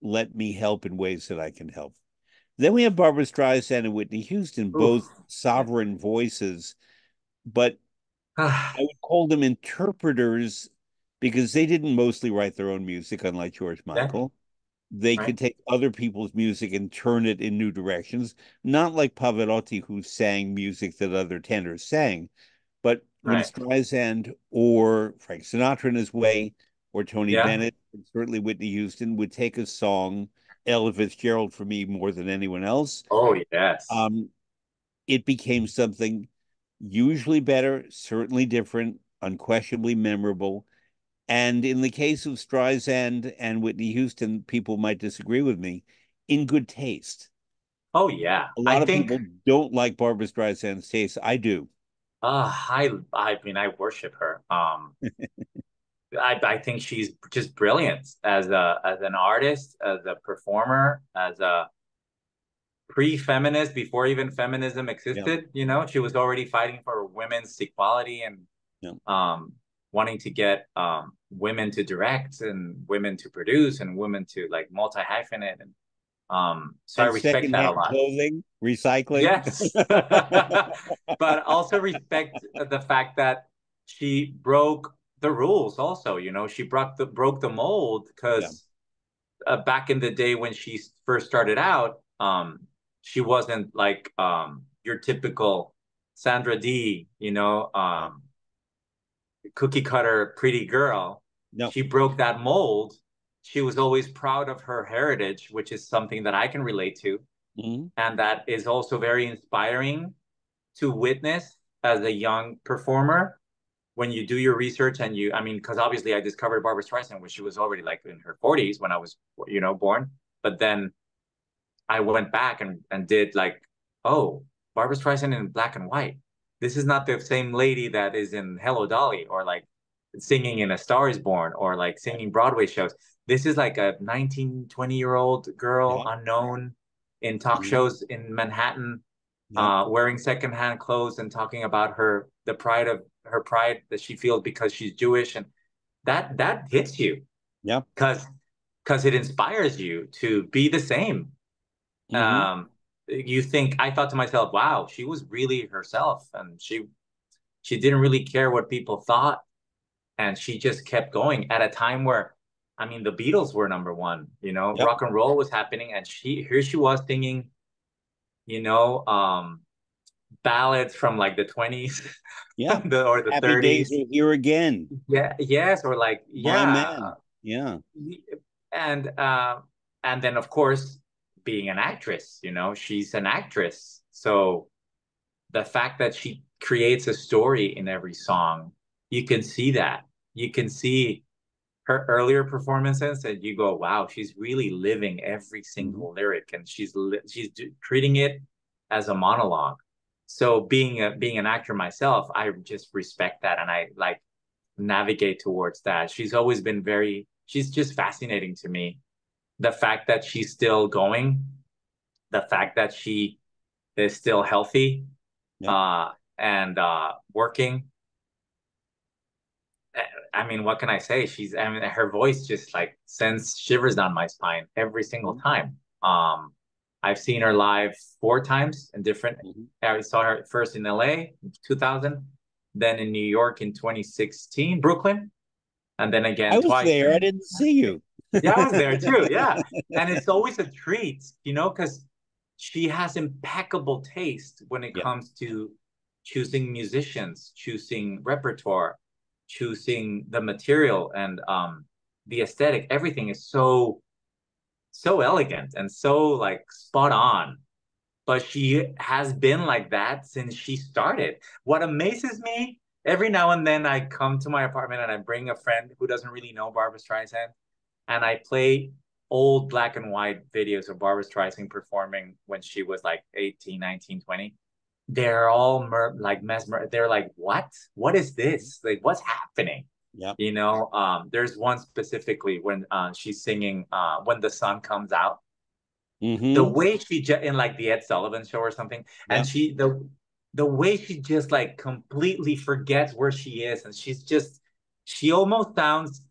let me help in ways that I can help. Then we have Barbara Streisand and Whitney Houston, Oof. both Yeah. sovereign voices, but Ah, I would call them interpreters because they didn't mostly write their own music, unlike George yeah. Michael. They Right. could take other people's music and turn it in new directions, not like Pavarotti, who sang music that other tenors sang. But when Right. Streisand or Frank Sinatra in his way, or Tony Yeah. Bennett, and certainly Whitney Houston would take a song, Ella Fitzgerald for me more than anyone else, Oh, yes. um, it became something usually better, certainly different, unquestionably memorable. And in the case of Streisand and Whitney Houston, people might disagree with me, in good taste. Oh, yeah. A I lot of think, people don't like Barbara Streisand's taste. I do. I mean, I worship her. I think she's just brilliant as an artist, as a performer, as a pre-feminist before even feminism Yeah, existed. You know, she was already fighting for women's equality and yeah. wanting to get women to direct and women to produce and women to like multi-hyphenate. And so I And respect that a secondhand lot. clothing, recycling. Yes. But also respect the fact that she broke the rules also, you know, she broke the mold Yeah. because back in the day when she first started out, she wasn't like your typical Sandra D, you know, Yeah. cookie cutter pretty girl. No. She broke that mold. She was always proud of her heritage, which is something that I can relate to. Mhm. And that is also very inspiring to witness as a young performer when you do your research and I mean, because obviously I discovered Barbara Streisand when she was already like in her 40s when I was, you know, born. But then I went back and did like, oh, Barbara Streisand in black and white. This is not the same lady that is in Hello Dolly or like singing in A Star is Born or like Yeah. singing Broadway shows. This is like a 19, 20-year-old girl, Yeah. unknown in talk Mhm. shows in Manhattan, Yeah. wearing secondhand clothes and talking about the pride of her pride that she feels because she's Jewish. And that hits you Yeah. because it inspires you to be the same. Hmm. um you think I thought to myself, wow, she was really herself and she didn't really care what people thought and she just kept going at a time where I mean the Beatles were number one, you know, Yep. rock and roll was happening and she was singing, you know, ballads from like the 20s Yeah. or the Happy days 30s. are here again. Yeah, yes, or like My yeah. man. Yeah. And and then of course being an actress, you know, she's an actress. So the fact that she creates a story in every song, you can see that. You can see her earlier performances and you go, wow, she's really living every Hmm. single lyric and treating it as a monologue. So being an actor myself, I just respect that and I like navigate towards that. She's just fascinating to me. The fact that she's still going, the fact that she is still healthy, Yep. uh, and working. I mean, what can I say? I mean, her voice just like sends shivers down my spine every single Hmm. time. I've seen her live 4 times in different. Hmm. I saw her first in LA in 2000, then in New York in 2016, Brooklyn, and then I again was twice there. I in. didn't see you. Yeah, I was there too. Yeah, and it's always a treat, you know, because she has impeccable taste when it Yeah. comes to choosing musicians, choosing repertoire, choosing the material and the aesthetic. Everything is so elegant and so like spot on. But she has been like that since she started. What amazes me, every now and then I come to my apartment and I bring a friend who doesn't really know Barbara Streisand and I play old black and white videos of Barbra Streisand performing when she was like 18, 19, 20. They're all like mesmer. They're like, what is this? Like, what's happening? Yep. You know, there's one specifically when she's singing When the Sun Comes Out. The Mm-hmm. way she just in like the Ed Sullivan Show or something, and Yep. the way she just like completely forgets where she is, and she almost sounds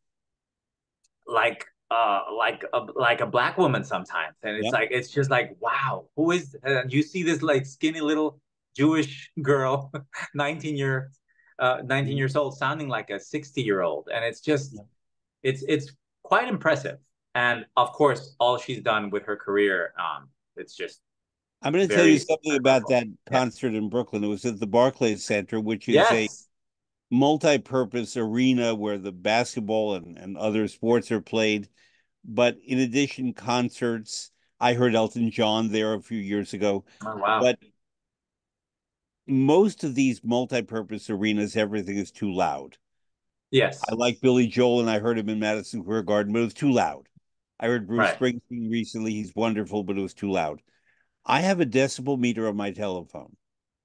like a black woman sometimes, and Yep. it's just like, wow, who is, and you see this like skinny little Jewish girl 19 year 19 Mhm. years old sounding like a 60-year-old, and it's just Yep. it's quite impressive. And of course all she's done with her career, it's just I'm going to tell you very something about admirable. that Yeah. concert in Brooklyn. It was at the Barclays Center, which is a Yes. multi-purpose arena where the basketball and other sports are played. But in addition, concerts. I heard Elton John there a few years ago. Oh, wow. But most of these multi-purpose arenas, everything is too loud. I Yes. like Billy Joel, and I heard him in Madison Square Garden, but it was too loud. I heard Bruce Right. Springsteen recently. He's wonderful, but it was too loud. I have a decibel meter on my telephone,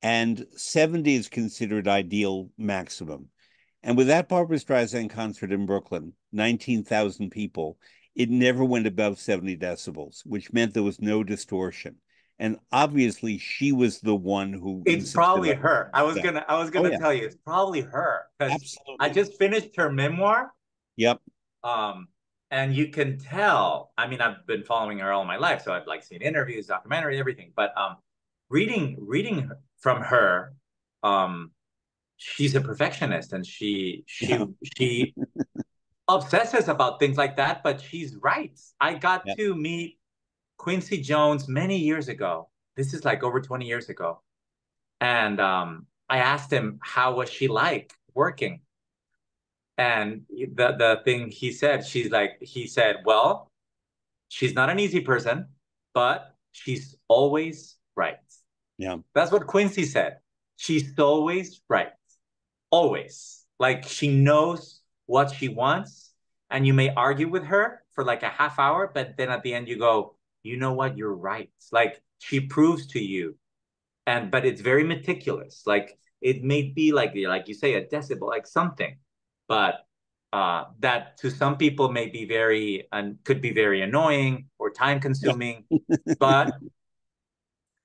and 70 is considered ideal maximum. And with that Barbra Streisand concert in Brooklyn, 19,000 people, it never went above 70 decibels, which meant there was no distortion. And obviously, she was the one who It's insisted probably on it. her. I was Yeah. gonna I was Oh, gonna yeah. tell you it's probably her, because I Absolutely. just finished her memoir. Yep. Um, and you can tell, I mean, I've been following her all my life, so I've like seen interviews, documentary, everything. But reading from her, um, she's a perfectionist, and Yeah. she obsesses about things like that, but she's right. I got Yep. to meet Quincy Jones many years ago. This is like over 20 years ago. And I asked him how was she like working? And the thing he said, well, she's not an easy person, but she's always right. Yeah. That's what Quincy said. She's always right. Always. Like she knows what she wants, and you may argue with her for like a half hour, but then at the end you go, you know what, you're right. Like she proves to you, and but it's very meticulous. Like it may be like you say a decibel, like something, but that to some people may be very and could be very annoying or time Yeah. consuming. But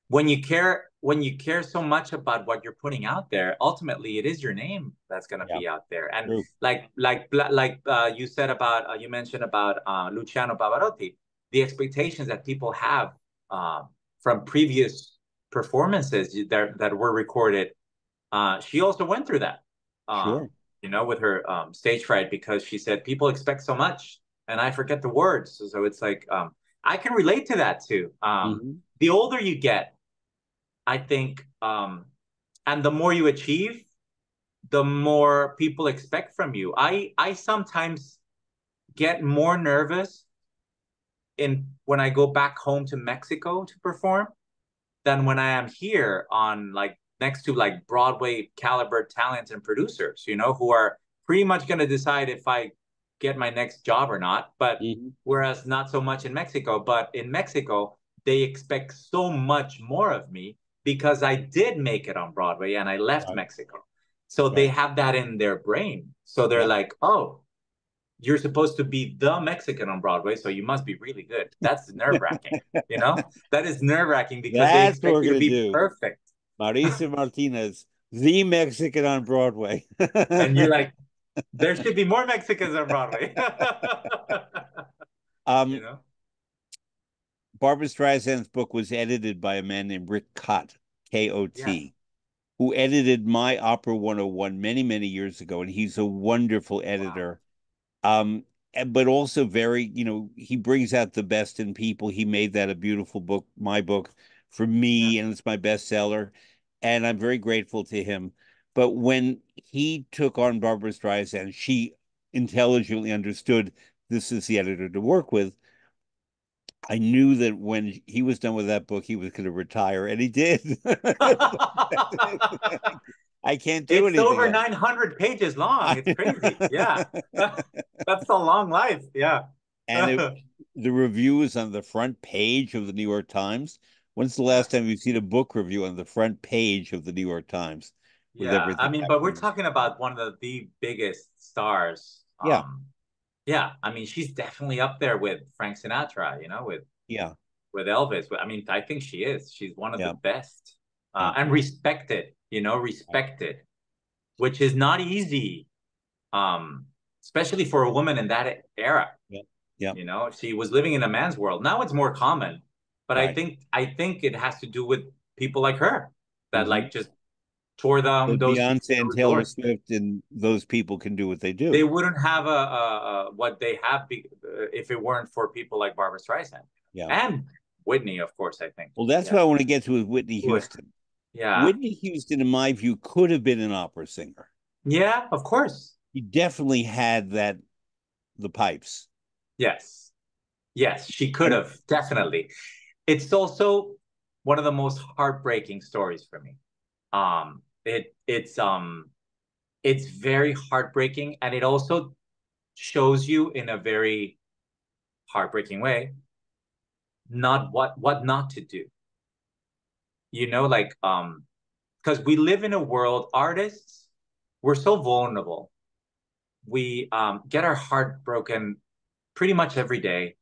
when you care so much about what you're putting out there, ultimately it is your name that's going to Yeah. be out there. And True. you said about you mentioned about Luciano Pavarotti, the expectations that people have uh, from previous performances that were recorded. She also went through that, Sure. with her stage fright, because she said people expect so much and I forget the words. So it's like I can relate to that too. Hmm. The older you get, I think, and the more you achieve, the more people expect from you. I sometimes get more nervous in when I go back home to Mexico to perform than when I am here on like next to like Broadway caliber talents and producers, who are pretty much going to decide if I get my next job or not. But Hmm. whereas not so much in Mexico, but in Mexico, they expect so much more of me because I did make it on Broadway and I left Right. Mexico. So they Right. have that in their brain. So they're Yep. like, oh, you're supposed to be the Mexican on Broadway, so you must be really good. That's nerve wracking, you know? That is nerve wracking because they That's what expect we're you to gonna be do. perfect. Mauricio Martinez, the Mexican on Broadway. And you're like, there should be more Mexicans on Broadway. you um, know? Barbra Streisand's book was edited by a man named Rick Cott, Yes. K-O-T, who edited my Opera 101 many, many years ago, and he's a wonderful Wow. editor. But also very, he brings out the best in people. He made that a beautiful book, my book, for Yeah. me, and it's my bestseller. And I'm very grateful to him. But when he took on Barbra Streisand, she intelligently understood this is the editor to work with. I knew that when he was done with that book, he was going to retire, and he did. I can't do It's anything over else. 900 pages long. I It's crazy. Yeah. That's a long life. Yeah. and the reviews on the front page of the New York Times. When's the Yeah. last time you've seen a book review on the front page of the New York Times with Yeah. I everything mean, but we're happening? talking about one of the biggest stars. Yeah, Yeah. I mean, she's definitely up there with Frank Sinatra, yeah, with Elvis. I mean, I think she is. She's one of the yeah, best, yeah, and respected, respected, which is not easy, um, especially for a woman in that era. yeah, yeah. She was living in a man's world. Now it's more common, but I Right. think I think it has to do with people like her that Hmm. like just tore down But those Beyonce and Taylor doors. Swift and those people can do what they They do. wouldn't have what they have if it weren't for people like Barbara Streisand Yeah. and Whitney, of course. I think, Well, that's yeah, what I want to get to with Whitney Would. Houston. Yeah, Whitney Houston, in my view, could have been an opera singer. yeah, of course, He definitely had the pipes. yes, yes, she could And have definitely. It's also one of the most heartbreaking stories for me. It's very heartbreaking, and it also shows you in a very heartbreaking way not what not to do. Like because we live in a world, artists, we're so vulnerable. We get our heart broken pretty much every day.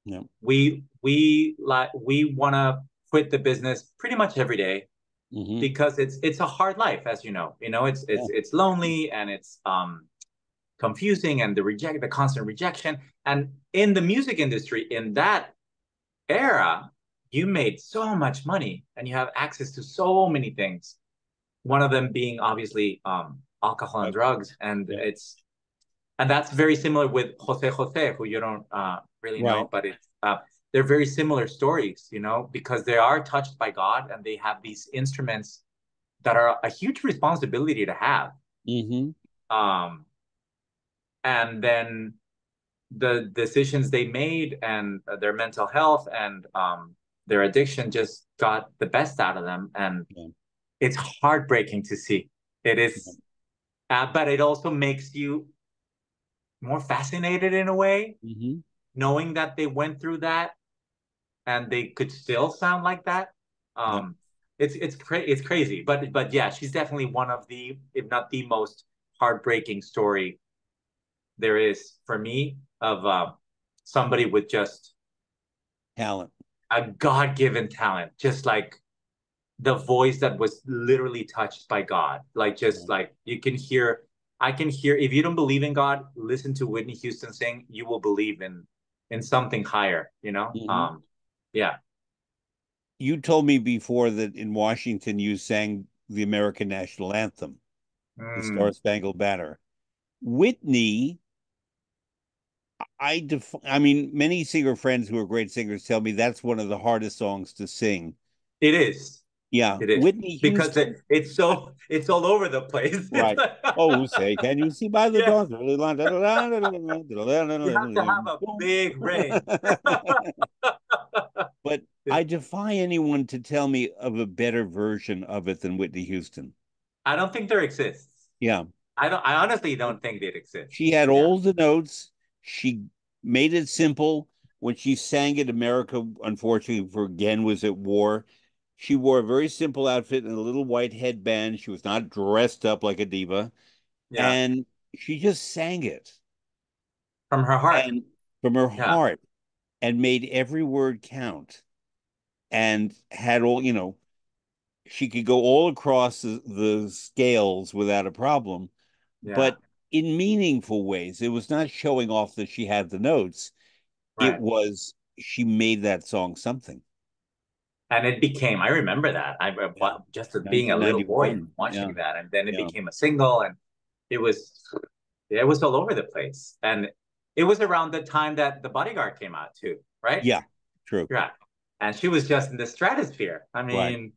yeah, We want to quit the business pretty much every day hmm, because it's a hard life, as you know. It's yeah, it's lonely, and it's confusing, and the constant rejection. And in the music industry, in that era, you made so much money and you have access to so many things. One of them being obviously alcohol and right, drugs, and yeah, that's very similar with Jose, who you don't really know, right. but they're very similar stories, because they are touched by God and they have these instruments that are a huge responsibility to have. Hmm. Um, and then the decisions they made and their mental health and their addiction just got the best out of them. And Yeah, it's heartbreaking to see. It yeah. is, but it also makes you more fascinated in a way, Hmm. knowing that they went through that and they could still sound like that. Yeah. Um, it's crazy, but yeah, she's definitely one of the, if not the most heartbreaking story there is for me of somebody with just Talent. a God-given talent, just like the voice that was literally touched by God. Like just Right. like I can hear. If you don't believe in God, listen to Whitney Houston sing. You will believe in something higher. Hmm. Yeah. You told me before that in Washington you sang the American national anthem, the Star Mm. Spangled Banner. Whitney, I mean, many singer friends who are great singers tell me that's one of the hardest songs to sing. It is. Yeah, It is Whitney because Houston, it's all over the place. right. Oh, say, can you see by the Yes, dawn's early line? you have to have a big range. But I defy anyone to tell me of a better version of it than Whitney Houston. I don't think there exists. Yeah. I honestly don't think it exists. She had Yeah. all the notes. She made it simple. When she sang it, America, unfortunately, for again, was at war. She wore a very simple outfit and a little white headband. She was not dressed up like a diva. Yeah. And she just sang it From her heart. and from her Yeah. heart and made every word count and had all, she could go all across the scales without a problem, Yeah. but in meaningful ways. It was not showing off that she had the notes. It Right. was she made that song something. And it became, I remember that. Yeah. Just being a little boy 1991. Yeah. watching that. And then it Yeah. became a single, and it was, it was all over the place. And it was around the time that The Bodyguard came out too, right? Yeah. True. Yeah. And she was just in the stratosphere. I Right. mean,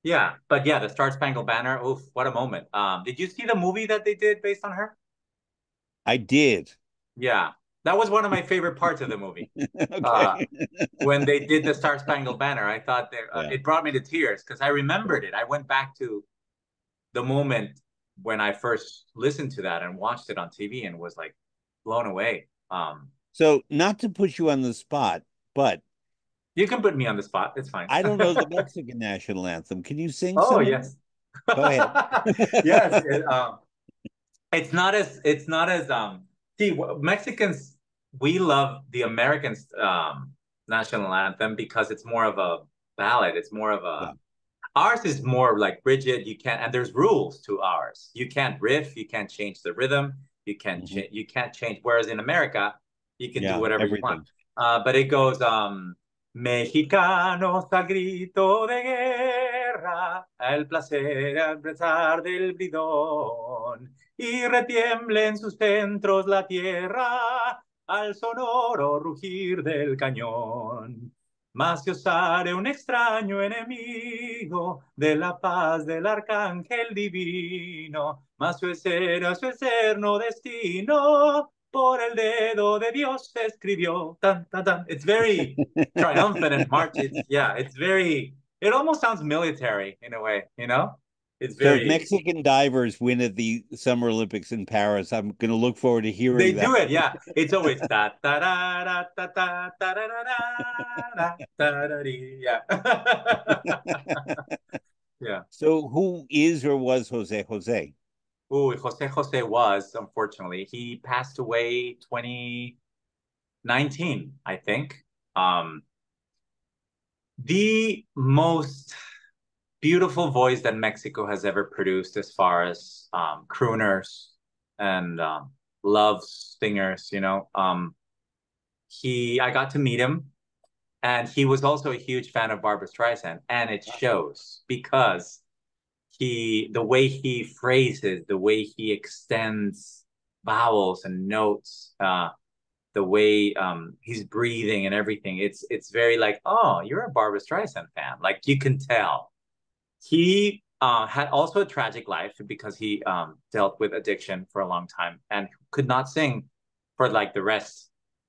yeah. But yeah, the Star Spangled Banner, oof, what a moment. Did you see the movie that they did based on her? I did. Yeah. That was one of my favorite parts of the movie. Uh, Okay. when they did the Star Spangled Banner, I thought Yeah. it brought me to tears because I remembered it. I went back to the moment when I first listened to that and watched it on TV and was like blown away. So, not to put you on the spot, but You can put me on the spot. It's fine. I don't know the Mexican national anthem. Can you sing Oh, something? yes. Go ahead. Yes. It's not as see Mexicans, we love the Americans national anthem because it's more of a ballad. It's more of a Yeah. ours is more like rigid. You can't, and there's rules to ours. You can't riff, you can't change the rhythm, Mhm. you can't change. Whereas in America, you can do Yeah, whatever you want. everything. But it goes Mexicanos al grito de guerra, el placer al pesar del bridón, y retiemble en sus centros la tierra al sonoro rugir del cañón. Mas si osare un extraño enemigo de la paz del arcángel divino, mas su eterno destino por el dedo de Dios se escribió. Tan, tan, tan. It's very triumphant and march. It's very, it almost sounds military in a way, you know? It's So if very, Mexican divers win at the Summer Olympics in Paris, I'm going to look forward to they hearing that. do it, yeah. It's always ta ta da da ta ta ta da da da da da dee, yeah. Yeah. So who is or was Jose Jose? Ooh, Jose Jose was, unfortunately, he passed away 2019, I think. Um, the most beautiful voice that Mexico has ever produced as far as crooners and love singers, you know. I got to meet him, and he was also a huge fan of Barbra Streisand, and it shows because the way he phrases, the way he extends vowels and notes, the way he's breathing and everything, it's very like, oh, you're a Barbra Streisand fan, like you can tell. He had also a tragic life because he dealt with addiction for a long time and could not sing for like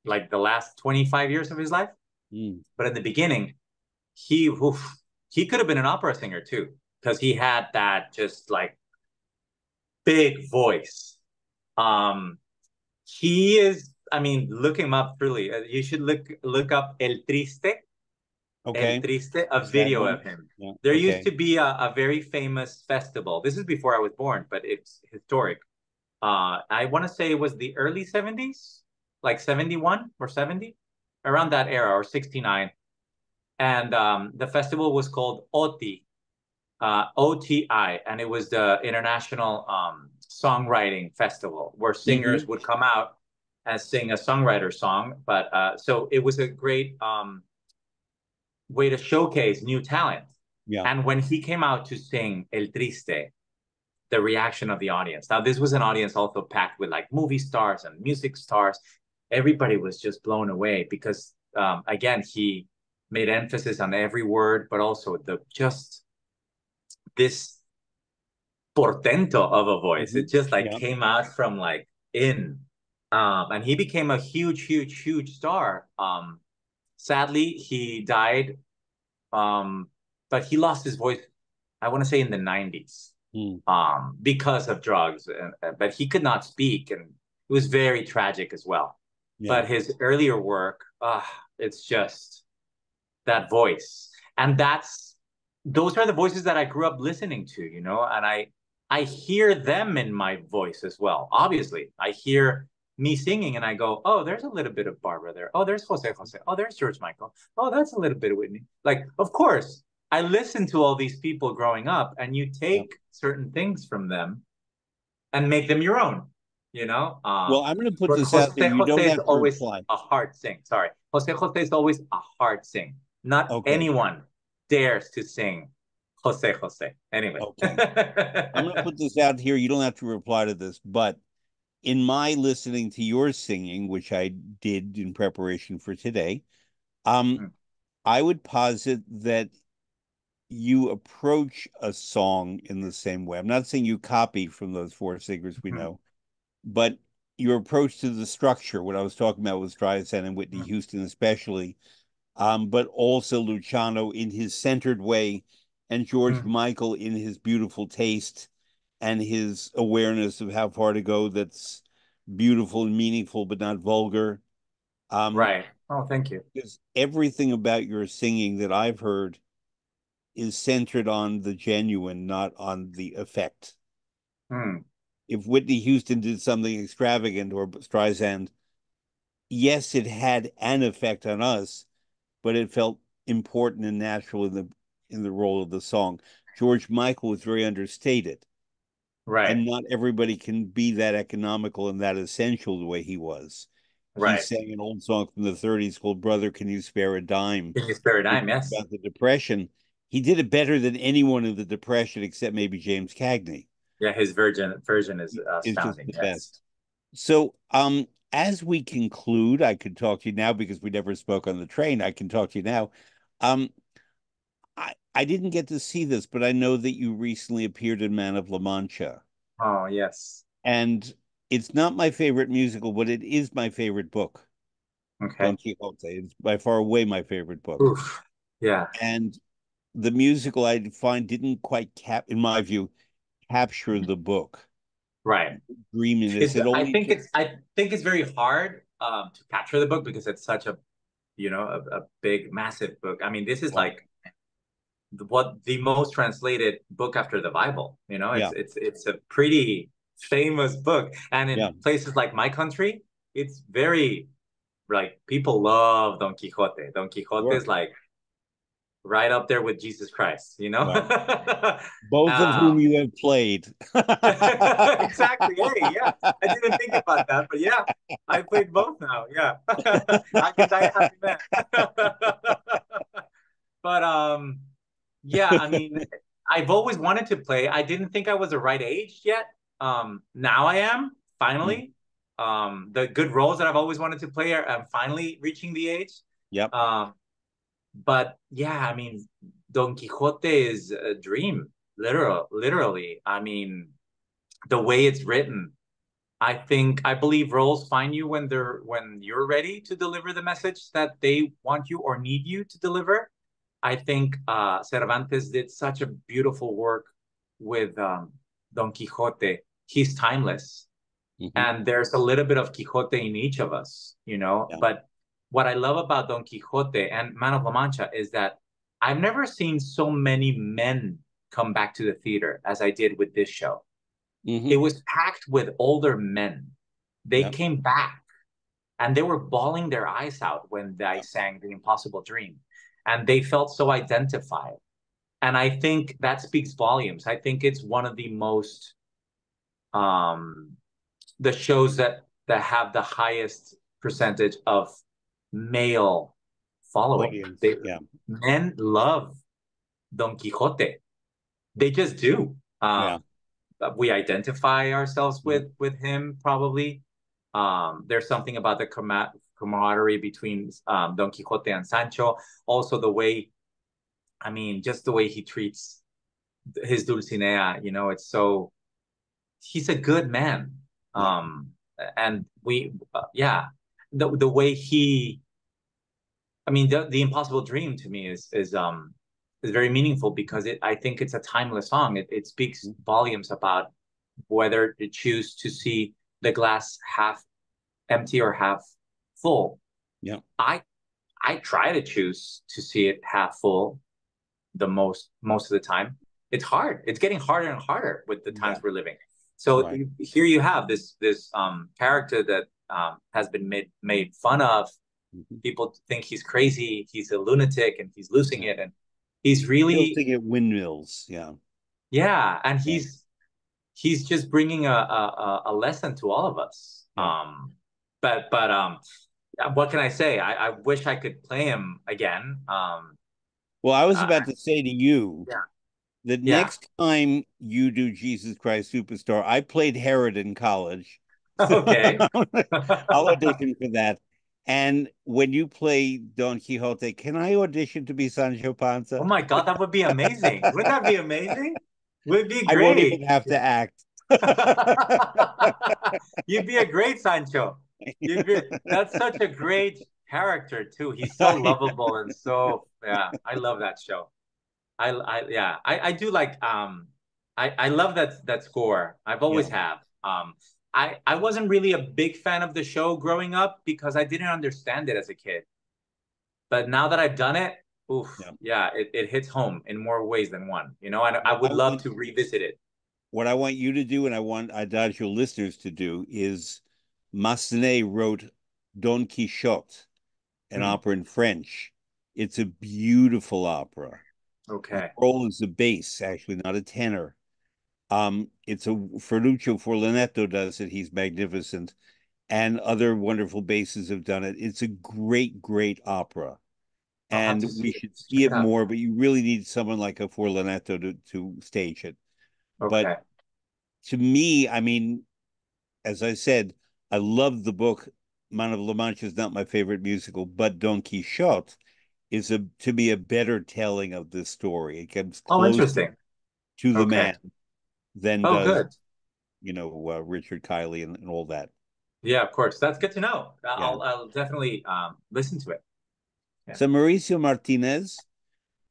like the last 25 years of his life. Mm. But in the beginning, oof, he could have been an opera singer too, because he had that just like big voice. Um, he is, I mean, look him up truly. You should look up El Okay. Triste, a Is that video one? of him. Yeah. There used Okay. to be a very famous festival. This is before I was born, but it's historic. I want to say it was the early 70s, like 71 or 70, around that era, or 69. And the festival was called OTI, and it was the International Songwriting Festival, where singers Hmm. would come out and sing a songwriter song. But so it was a great way to showcase new talent. Yeah. And when he came out to sing El Triste, the reaction of the audience. Now, this was an audience also packed with like movie stars and music stars. Everybody was just blown away because, again, he made emphasis on every word, but also the just this portento of a voice. Hmm. It just like Yeah. came out from like in. And he became a huge, huge, huge star. Sadly, he died, but he lost his voice, I want to say in the 90s, Mm. because of drugs. But he could not speak, and it was very tragic as well. Yeah. But his earlier work, it's just that voice. And those are the voices that I grew up listening to, you know, and I hear them in my voice as well. Obviously, I hear me singing and I go, oh, there's a little bit of Barbara there. Oh, there's Jose Jose. Oh, there's George Michael. Oh, that's a little bit of Whitney. Like, of course, I listened to all these people growing up, and you Yeah. take certain things from them and make them your own, you know? Well, I'm going to put But this out there. Jose You Jose don't is have to always reply. a hard sing. Sorry. Jose Jose is always a hard sing. Not Okay. anyone dares to sing Jose Jose. Anyway. Okay. I'm going to put this out here. You don't have to reply to this, but in my listening to your singing, which I did in preparation for today, um, I would posit that you approach a song in the same way. I'm not saying you copy from those four singers we know, but your approach to the structure, what I was talking about with Streisand and Whitney Houston especially, but also Luciano in his centered way, and George Michael in his beautiful taste and his awareness of how far to go that's beautiful and meaningful, but not vulgar. Right. Oh, thank you. Because everything about your singing that I've heard is centered on the genuine, not on the effect. Hmm. If Whitney Houston did something extravagant or Streisand, yes, it had an effect on us, but it felt important and natural in the role of the song. George Michael was very understated, Right. and not everybody can be that economical and that essential the way he was. He Right. sang an old song from the 30s called "Brother, Can You Spare a Dime?" Can you spare a which dime? is Yes. about the Depression. He did it better than anyone in the Depression except maybe James Cagney. Yeah, his virgin version is Is just astounding. the Yes. best. So, as we conclude, I could talk to you now because we never spoke on the train. I can talk to you now. Um, I didn't get to see this, but I know that you recently appeared in Man of La Mancha, Oh, yes. and it's not my favorite musical, but it is my favorite book, Okay. Don Quixote. It's by far away my favorite book, Oof. Yeah. and the musical I find didn't quite in my view, capture the book Right. dreaminess. It's It only just I think it's very hard to capture the book because it's such a a big massive book. I mean, this is yeah, like what the most translated book after the Bible. You know, yeah, it's a pretty famous book, and yeah, in places like my country, it's very like people love Don Quixote. Don Quixote sure, is like right up there with Jesus Christ. You know. right. Both of whom um, you have played. exactly. Hey, yeah, I didn't think about that, but yeah, I played both now. Yeah, I can die a happy man. But yeah, I mean, I've always wanted to play. I didn't think I was the right age yet. Now I am Mm, finally. The good roles that I've always wanted to play are I'm finally reaching the age. yep. Um, but yeah, I mean, Don Quixote is a dream, literally. I mean, the way it's written, I believe roles find you when you're ready to deliver the message that they want you or need you to deliver. I think Cervantes did such a beautiful work with Don Quixote. He's timeless, Hmm. and there's a little bit of Quixote in each of us, you know. Yeah. But what I love about Don Quixote and Man of La Mancha is that I've never seen so many men come back to the theater as I did with this show. It Hmm. was packed with older men. They Yeah. came back and they were bawling their eyes out when I Yeah. sang The Impossible Dream. And they felt so identified. And I think that speaks volumes. I think it's one of the most um the shows that have the highest percentage of male following. Audience. They Yeah. Men love Don Quixote. They just do. Yeah. We identify ourselves Mhm. with him probably. There's something about the camaraderie between Don Quixote and Sancho. Also, the way, I mean, just the way he treats his Dulcinea. You know, it's so he's a good man. Yeah. And yeah, the way he, I mean, the Impossible Dream to me is very meaningful because I think it's a timeless song. It speaks Mhm. volumes about whether to choose to see the glass half empty or half full. Yeah. I I try to choose to see it half full the most of the time. It's hard. It's getting harder and harder with the times Yeah. we're living. So Right. here you have this character that has been made fun of. Hmm. People think he's crazy, he's a lunatic, and he's losing Yeah. it. And he's really, Tilting at windmills. Yeah. yeah, and Yeah. he's just bringing a lesson to all of us. Yeah. But what can I say? I wish I could play him again. Well, I was Uh, about to say to you yeah, that yeah. next time you do Jesus Christ Superstar, I played Herod in college. So Okay. I'll audition for that. And when you play Don Quixote, can I audition to be Sancho Oh Panza? my God, that would be amazing. Wouldn't that be amazing? Would be I won't even great. have to act. You'd be a great Sancho. That's such a great character too. He's so lovable and so yeah, I love that show. I do like I love that score. I've always Yeah. have. I wasn't really a big fan of the show growing up because I didn't understand it as a kid. But now that I've done it, oof, Yeah. yeah, it hits home in more ways than one. You know, I What I would love want to revisit it. what I want you to do, and I want Adagio listeners to do, is Massenet wrote Don Quixote, an Hmm. opera in French. It's a beautiful opera. The Okay. role is a bass, actually, not a tenor. It's a Ferruccio Forlanetto does it. He's magnificent, and other wonderful basses have done it. It's a great, great opera, I'll have and to see we it. should see Check it it out. more. But you really need someone like a Forlanetto to stage it. But Okay. to me, I mean, as I said, I love the book. Man of La Mancha is not my favorite musical, but Don Quixote is a to me a better telling of the story. It comes Oh, closer interesting. to the Okay. man than Oh, does, good. Richard Kiley and all that. Yeah, of course. That's good to know. Yeah. I'll definitely listen to it. Yeah. So Mauricio Martinez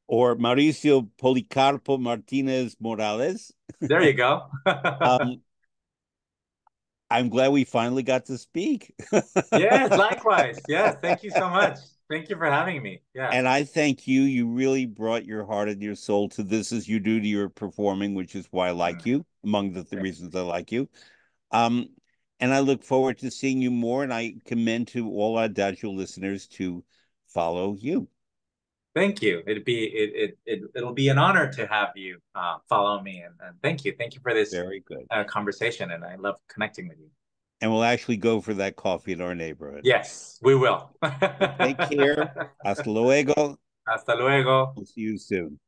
or Mauricio Policarpo Martinez Morales. There you go. um, I'm glad we finally got to speak. Yes, likewise. Yes, thank you so much. Thank you for having me. Yeah. And I thank you. You really brought your heart and your soul to this as you do to your performing, which is why I like Mm, you, among the thank reasons I like you. Um, and I look forward to seeing you more. And I commend to all our Adagio listeners to follow you. thank you. It'll be an honor to have you follow me and thank you for this Very good. conversation and I love connecting with you. And we'll actually go for that coffee in our neighborhood. Yes, we will. So take care. Hasta luego. Hasta luego. We'll see you soon.